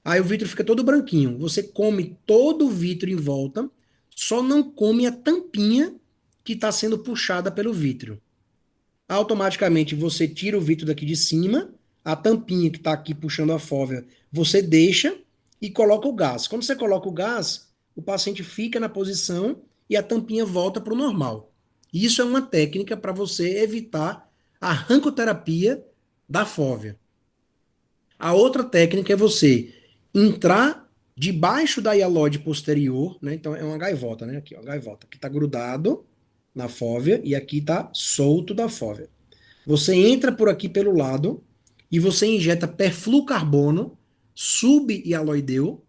aí o vítreo fica todo branquinho. Você come todo o vítreo em volta, só não come a tampinha que está sendo puxada pelo vítreo. Automaticamente você tira o vítreo daqui de cima, a tampinha que está aqui puxando a fóvea, você deixa e coloca o gás. Quando você coloca o gás, o paciente fica na posição e a tampinha volta para o normal. Isso é uma técnica para você evitar a arrancoterapia da fóvea. A outra técnica é você entrar debaixo da hialóide posterior, né? Então é uma gaivota, né? Aqui, ó, gaivota, que está grudado na fóvea e aqui está solto da fóvea. Você entra por aqui pelo lado e você injeta perfluocarbono subhialoideu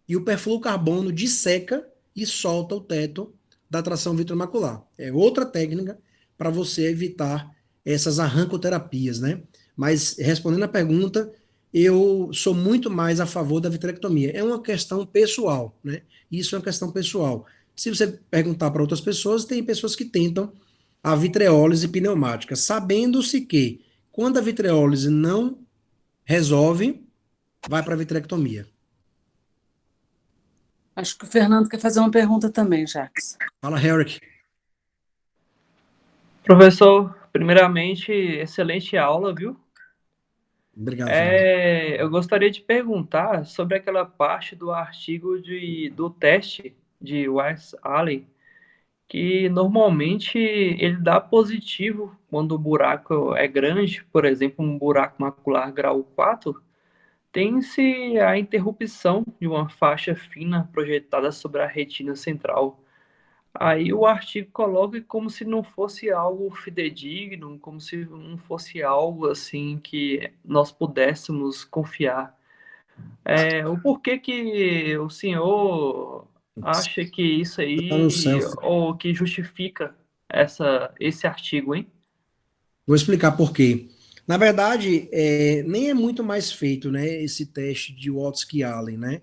e o perfluocarbono disseca e solta o teto da tração vitromacular. É outra técnica para você evitar essas arrancoterapias, né? Mas respondendo a pergunta, eu sou muito mais a favor da vitrectomia. É uma questão pessoal, né? Isso é uma questão pessoal. Se você perguntar para outras pessoas, tem pessoas que tentam a vitreólise pneumática, sabendo-se que quando a vitreólise não resolve, vai para vitrectomia. Acho que o Fernando quer fazer uma pergunta também, Jacques. Fala, Herrick. Professor, primeiramente, excelente aula, viu? Obrigado, Fernando. Eu gostaria de perguntar sobre aquela parte do artigo do teste de Weiss-Allen, que normalmente ele dá positivo quando o buraco é grande, por exemplo, um buraco macular grau 4, tem-se a interrupção de uma faixa fina projetada sobre a retina central. Aí o artigo coloca como se não fosse algo fidedigno, como se não fosse algo assim que nós pudéssemos confiar. O porquê que o senhor acha que isso Tá no aí, selfie. ou que justifica esse artigo, hein? Vou explicar por quê. Na verdade, nem é muito mais feito, né, esse teste de Watsky-Allen, né?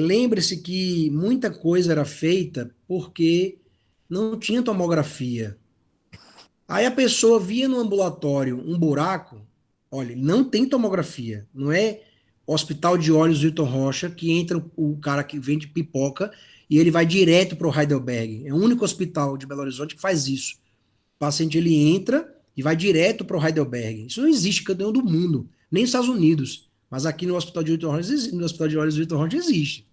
Lembre-se que muita coisa era feita porque não tinha tomografia. Aí a pessoa via no ambulatório um buraco, olha, não tem tomografia, não é Hospital de Olhos Wilton Rocha que entra o cara que vende pipoca e ele vai direto para o Heidelberg. É o único hospital de Belo Horizonte que faz isso. O paciente ele entra e vai direto para o Heidelberg. Isso não existe em canto nenhum do mundo, nem nos Estados Unidos. Mas aqui no Hospital de Wilton Rocha, no Hospital de Olhos Wilton Rocha existe.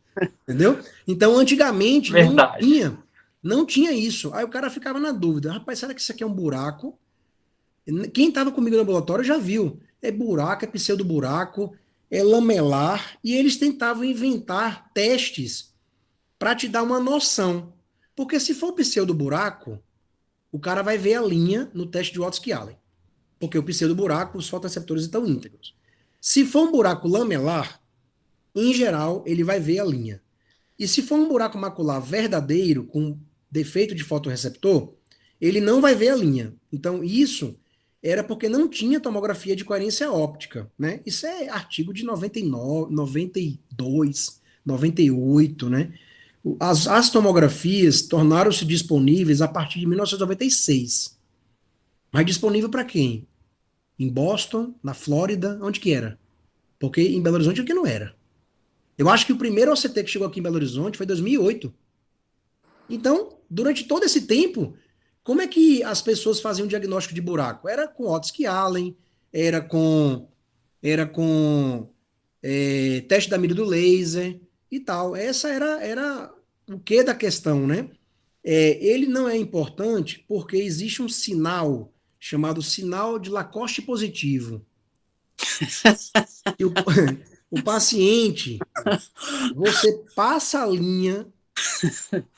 Entendeu? Então, antigamente Verdade. não tinha isso. Aí o cara ficava na dúvida: rapaz, será que isso aqui é um buraco? Quem estava comigo no ambulatório já viu. É buraco, é pseudo-buraco, é lamelar. E eles tentavam inventar testes para te dar uma noção. Porque se for pseudo-buraco, o cara vai ver a linha no teste de Watsky-Allen. Porque o pseudo-buraco, os fotoreceptores estão íntegros. Se for um buraco lamelar, em geral, ele vai ver a linha. E se for um buraco macular verdadeiro, com defeito de fotorreceptor, ele não vai ver a linha. Então, isso era porque não tinha tomografia de coerência óptica, né? Isso é artigo de 99, 92, 98, né? As tomografias tornaram-se disponíveis a partir de 1996. Mas disponível para quem? Em Boston, na Flórida, onde que era? Porque em Belo Horizonte aqui não era. Eu acho que o primeiro OCT que chegou aqui em Belo Horizonte foi em 2008. Então, durante todo esse tempo, como é que as pessoas faziam diagnóstico de buraco? Era com Watsky-Allen, era com teste da mira do laser e tal. Essa era o que da questão, né? Ele não é importante porque existe um sinal chamado sinal de Lacoste positivo. E o paciente, você passa a linha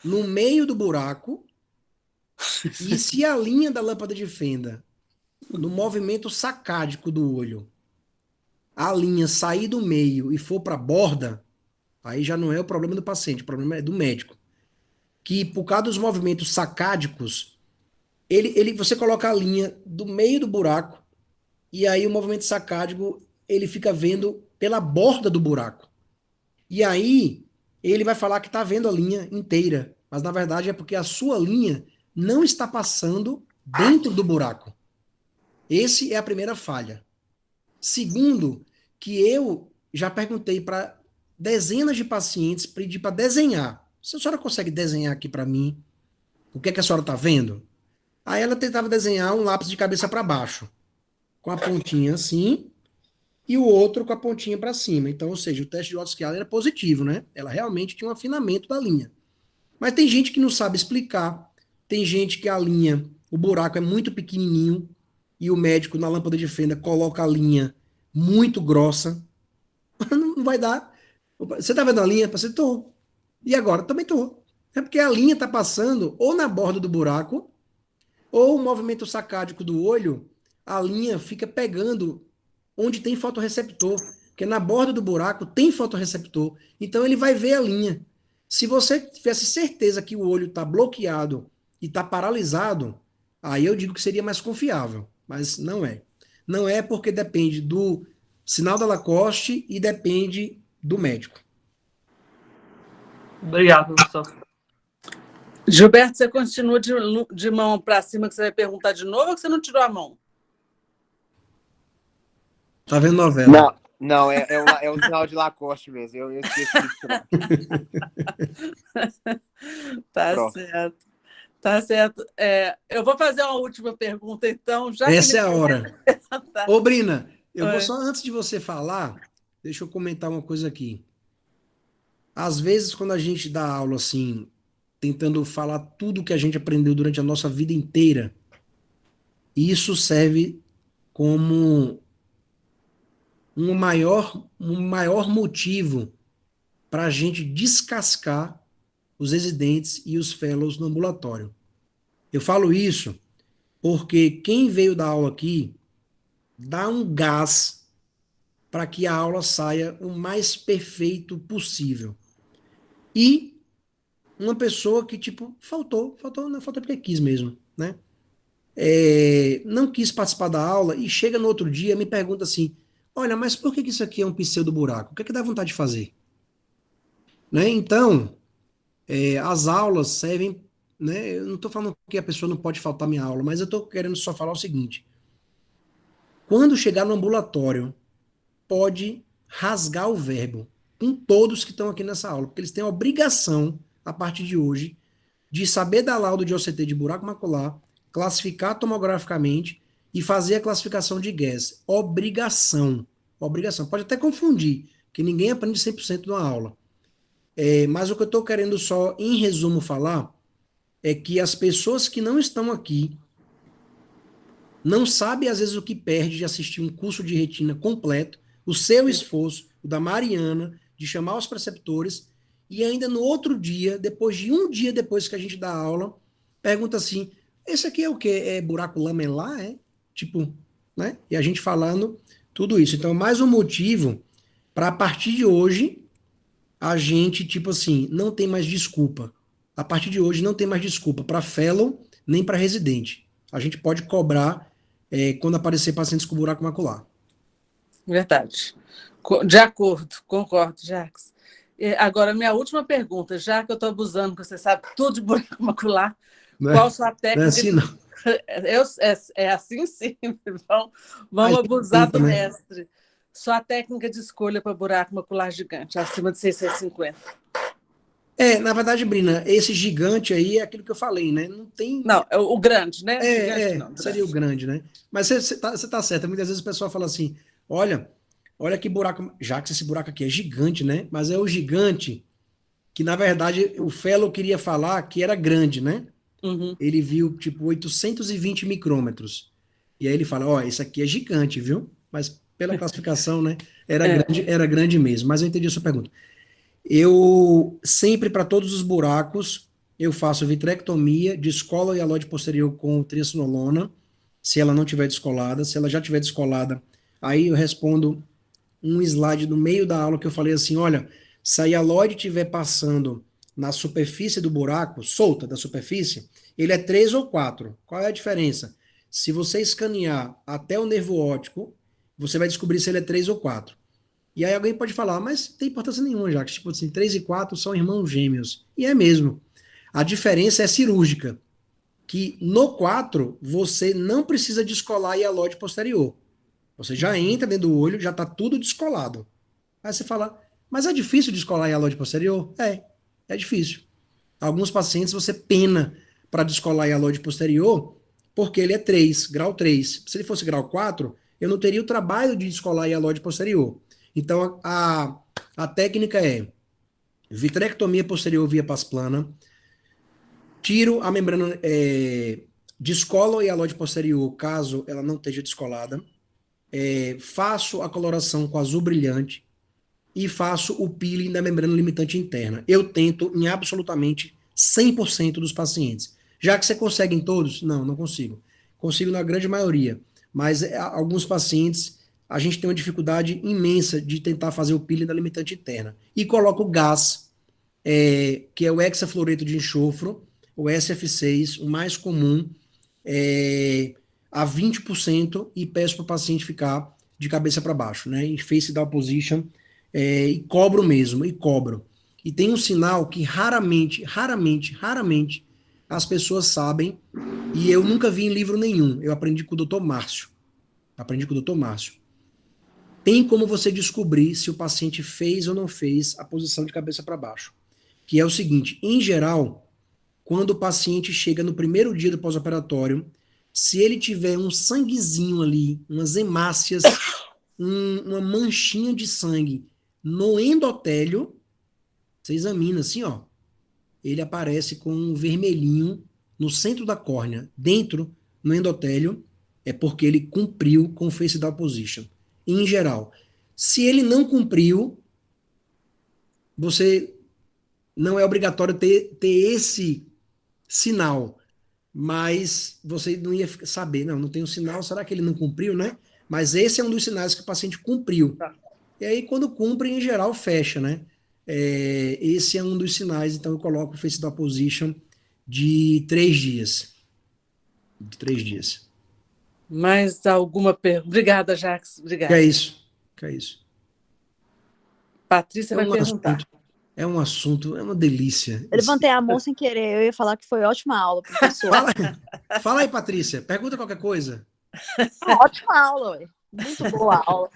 no meio do buraco e se a linha da lâmpada de fenda, no movimento sacádico do olho, a linha sair do meio e for para a borda, aí já não é o problema do paciente, o problema é do médico. Que por causa dos movimentos sacádicos, você coloca a linha do meio do buraco e aí o movimento sacádico ele fica vendo pela borda do buraco. E aí ele vai falar que está vendo a linha inteira, mas na verdade é porque a sua linha não está passando dentro do buraco. Esse é a primeira falha. Segundo, que eu já perguntei para dezenas de pacientes, pedi para desenhar. Se a senhora consegue desenhar aqui para mim, o que é que a senhora está vendo? Aí ela tentava desenhar um lápis de cabeça para baixo, com a pontinha assim, e o outro com a pontinha para cima. Então, ou seja, o teste de Watsky-Allen era positivo, né? Ela realmente tinha um afinamento da linha. Mas tem gente que não sabe explicar, tem gente que a linha, o buraco é muito pequenininho, e o médico na lâmpada de fenda coloca a linha muito grossa. Não vai dar. Você tá vendo a linha? Você tô. E agora? Também tô. É porque a linha tá passando ou na borda do buraco, ou o movimento sacádico do olho, a linha fica pegando onde tem fotorreceptor. Porque na borda do buraco tem fotorreceptor. Então ele vai ver a linha. Se você tivesse certeza que o olho está bloqueado e está paralisado, aí eu digo que seria mais confiável. Mas não é. Não é porque depende do sinal da Lacoste e depende do médico. Obrigado, professor. Gilberto, você continua de mão para cima que você vai perguntar de novo ou que você não tirou a mão? Tá vendo novela? Não, é o sinal de Lacoste mesmo. Eu esqueci disso. Tá Pronto. certo. Tá certo. Eu vou fazer uma última pergunta, então, já que Essa é a hora. tá. Ô, Brina, eu vou Oi. só, antes de você falar, deixa eu comentar uma coisa aqui. Às vezes, quando a gente dá aula assim, tentando falar tudo que a gente aprendeu durante a nossa vida inteira, isso serve como um maior motivo para a gente descascar os residentes e os fellows no ambulatório. Eu falo isso porque quem veio dar aula aqui dá um gás para que a aula saia o mais perfeito possível. E uma pessoa que, tipo, não faltou porque quis mesmo, né? Não quis participar da aula e chega no outro dia e me pergunta assim: olha, mas por que que isso aqui é um pseudo buraco? O que é que dá vontade de fazer? Né? Então, as aulas servem, né? Eu não estou falando que a pessoa não pode faltar minha aula, mas eu estou querendo só falar o seguinte: quando chegar no ambulatório, pode rasgar o verbo com todos que estão aqui nessa aula, porque eles têm a obrigação, a partir de hoje, de saber dar laudo de OCT de buraco macular, classificar tomograficamente e fazer a classificação de GAS. Obrigação. Obrigação. Pode até confundir, que ninguém aprende 100% na aula. Mas o que eu estou querendo só, em resumo, falar é que as pessoas que não estão aqui não sabem, às vezes, o que perde de assistir um curso de retina completo, o seu esforço, o da Mariana, de chamar os preceptores, e ainda no outro dia, depois de um dia depois que a gente dá aula, pergunta assim, esse aqui é o quê? É buraco lamelar? Tipo, né? E a gente falando tudo isso. Então, mais um motivo para, a partir de hoje, a gente, tipo assim, não tem mais desculpa. A partir de hoje, não tem mais desculpa para fellow, nem para residente. A gente pode cobrar quando aparecer pacientes com buraco macular. Verdade. De acordo, concordo, Jacques. Agora, minha última pergunta, já que eu estou abusando, que você sabe tudo de buraco macular, qual sua técnica? Não é assim, não. É assim sim, vamos abusar do mestre. Sua técnica de escolha para buraco macular gigante, acima de 650. Na verdade, Brina, esse gigante aí é aquilo que eu falei, né? Não tem. Não, é o grande, né? Gigante, não, seria o grande, né? Mas você tá certo. Muitas vezes o pessoal fala assim: olha que buraco. Já que esse buraco aqui é gigante, né? Mas é o gigante que, na verdade, o fellow queria falar que era grande, né? Uhum. Ele viu, tipo, 820 micrômetros. E aí ele fala: ó, esse aqui é gigante, viu? Mas pela classificação, né? Era grande mesmo. Mas eu entendi a sua pergunta. Eu sempre, para todos os buracos, eu faço vitrectomia, descolo a hialóide posterior com triacinolona, se ela não tiver descolada. Se ela já tiver descolada, aí eu respondo um slide no meio da aula que eu falei assim, olha, se a hialóide estiver passando na superfície do buraco, solta da superfície, ele é 3 ou 4. Qual é a diferença? Se você escanear até o nervo óptico, você vai descobrir se ele é 3 ou 4. E aí alguém pode falar, mas não tem importância nenhuma, já que tipo assim, 3 e 4 são irmãos gêmeos. E é mesmo. A diferença é cirúrgica, que no 4 você não precisa descolar a hialóide posterior. Você já entra dentro do olho, já está tudo descolado. Aí você fala, mas é difícil descolar a hialóide posterior? É difícil. Alguns pacientes você pena para descolar a hialóide posterior, porque ele é 3, grau 3. Se ele fosse grau 4, eu não teria o trabalho de descolar a hialóide posterior. Então, a técnica é vitrectomia posterior via pasplana, tiro a membrana, descolo a hialóide posterior, caso ela não esteja descolada, faço a coloração com azul brilhante e faço o peeling da membrana limitante interna. Eu tento em absolutamente 100% dos pacientes. Já que você consegue em todos? Não, não consigo. Consigo na grande maioria, mas alguns pacientes a gente tem uma dificuldade imensa de tentar fazer o peeling da limitante interna. E coloco o gás, que é o hexafluoreto de enxofre, o SF6, o mais comum, a 20%, e peço para o paciente ficar de cabeça para baixo, né? Em face down position, e cobro mesmo, e cobro. E tem um sinal que raramente as pessoas sabem, e eu nunca vi em livro nenhum. Eu aprendi com o Dr. Márcio. tem como você descobrir se o paciente fez ou não fez a posição de cabeça para baixo. Que é o seguinte, em geral, quando o paciente chega no primeiro dia do pós-operatório, se ele tiver um sanguezinho ali, umas hemácias, uma manchinha de sangue no endotélio, você examina assim, ó, ele aparece com um vermelhinho no centro da córnea, dentro, no endotélio, é porque ele cumpriu com o face down position. Em geral. Se ele não cumpriu, você não é obrigatório ter esse sinal, mas você não ia saber, não tem um sinal, será que ele não cumpriu, né? Mas esse é um dos sinais que o paciente cumpriu. Tá. E aí, quando cumpre, em geral, fecha, né? Esse é um dos sinais, então eu coloco o face down position de 3 dias. De 3 dias. Mais alguma pergunta? Obrigada, Jax. Que Obrigada. é isso. Que é isso. Patrícia vai perguntar. É um assunto, é uma delícia. Eu levantei a mão sem querer, eu ia falar que foi ótima aula, professor. Fala aí, Patrícia. Pergunta qualquer coisa. Ótima aula, ué. Muito boa aula.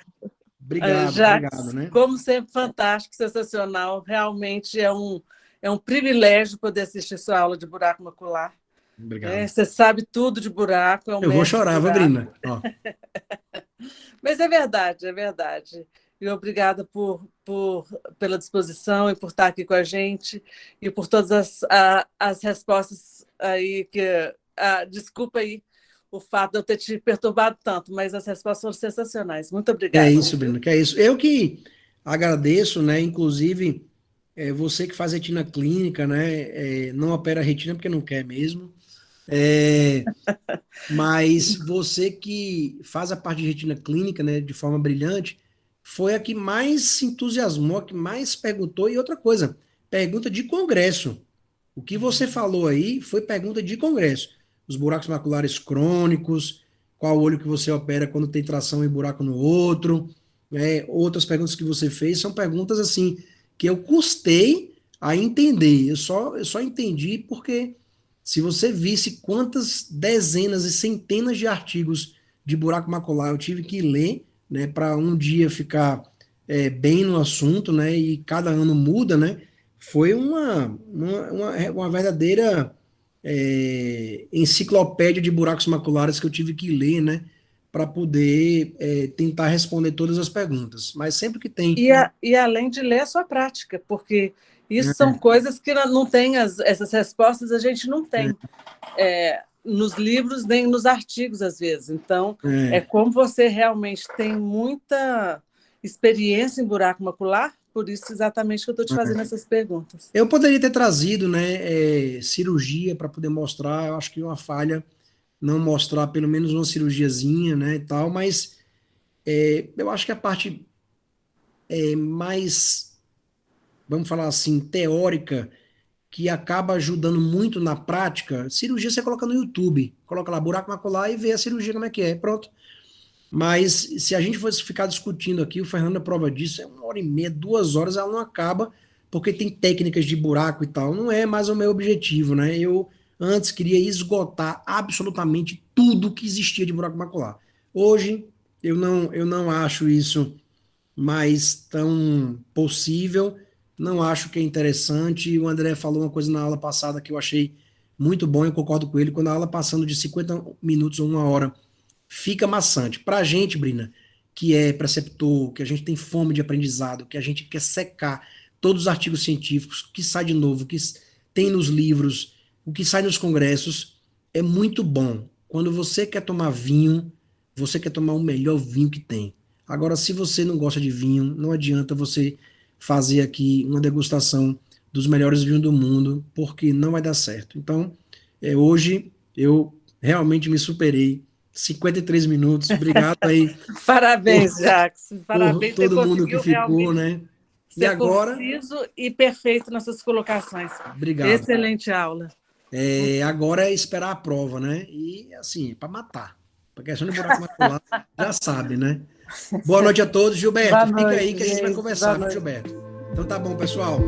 Obrigado, Jax, obrigado, né? como sempre, fantástico, sensacional. Realmente é um privilégio poder assistir sua aula de buraco macular. Obrigado. Você sabe tudo de buraco. Eu vou chorar, vou, Brina. Ó. Mas é verdade, é verdade. E obrigada pela disposição e por estar aqui com a gente e por todas as respostas aí desculpa aí o fato de eu ter te perturbado tanto, mas as respostas foram sensacionais. Muito obrigada. É isso, Brina, que é isso. Eu que agradeço, né? Inclusive, você que faz retina clínica, né? Não opera retina porque não quer mesmo. Mas você que faz a parte de retina clínica, né, de forma brilhante, foi a que mais se entusiasmou, a que mais perguntou. E outra coisa, pergunta de congresso. O que você falou aí foi pergunta de congresso. Os buracos maculares crônicos, qual olho que você opera quando tem tração e buraco no outro, né? Outras perguntas que você fez são perguntas assim que eu custei a entender. Eu só entendi porque se você visse quantas dezenas e centenas de artigos de buraco macular eu tive que ler, né, para um dia ficar bem no assunto, né, e cada ano muda, né, foi uma verdadeira enciclopédia de buracos maculares que eu tive que ler, né, para poder tentar responder todas as perguntas. Mas sempre que tem... E além de ler a sua prática, porque isso são coisas que não tem, essas respostas a gente não tem nos livros nem nos artigos, às vezes. Então, como você realmente tem muita experiência em buraco macular, por isso exatamente que eu estou te fazendo essas perguntas. Eu poderia ter trazido, né, cirurgia para poder mostrar, eu acho que uma falha não mostrar pelo menos uma cirurgiazinha, né, e tal, mas eu acho que a parte mais, vamos falar assim, teórica, que acaba ajudando muito na prática, cirurgia você coloca no YouTube, coloca lá buraco macular e vê a cirurgia como é que é, pronto. Mas se a gente fosse ficar discutindo aqui, o Fernando é prova disso, 1h30, 2 horas, ela não acaba, porque tem técnicas de buraco e tal, não é mais o meu objetivo, né? Eu antes queria esgotar absolutamente tudo que existia de buraco macular. Hoje, eu não acho isso mais tão possível, não acho que é interessante. O André falou uma coisa na aula passada que eu achei muito bom, eu concordo com ele, quando a aula passando de 50 minutos ou 1 hora fica maçante. Para a gente, Brina, que é preceptor, que a gente tem fome de aprendizado, que a gente quer secar todos os artigos científicos, o que sai de novo, o que tem nos livros, o que sai nos congressos, é muito bom. Quando você quer tomar vinho, você quer tomar o melhor vinho que tem. Agora, se você não gosta de vinho, não adianta você fazer aqui uma degustação dos melhores vinhos do mundo, porque não vai dar certo. Então, hoje eu realmente me superei. 53 minutos, obrigado aí. Parabéns, Jax. Parabéns por todo mundo que ficou, né? E agora, preciso e perfeito nas suas colocações. Obrigado. Excelente aula. Agora é esperar a prova, né? E assim, para matar. Para questão de buraco macular, já sabe, né? Boa noite a todos, Gilberto. Fica aí que a gente vai conversar, viu, Gilberto? Então tá bom, pessoal.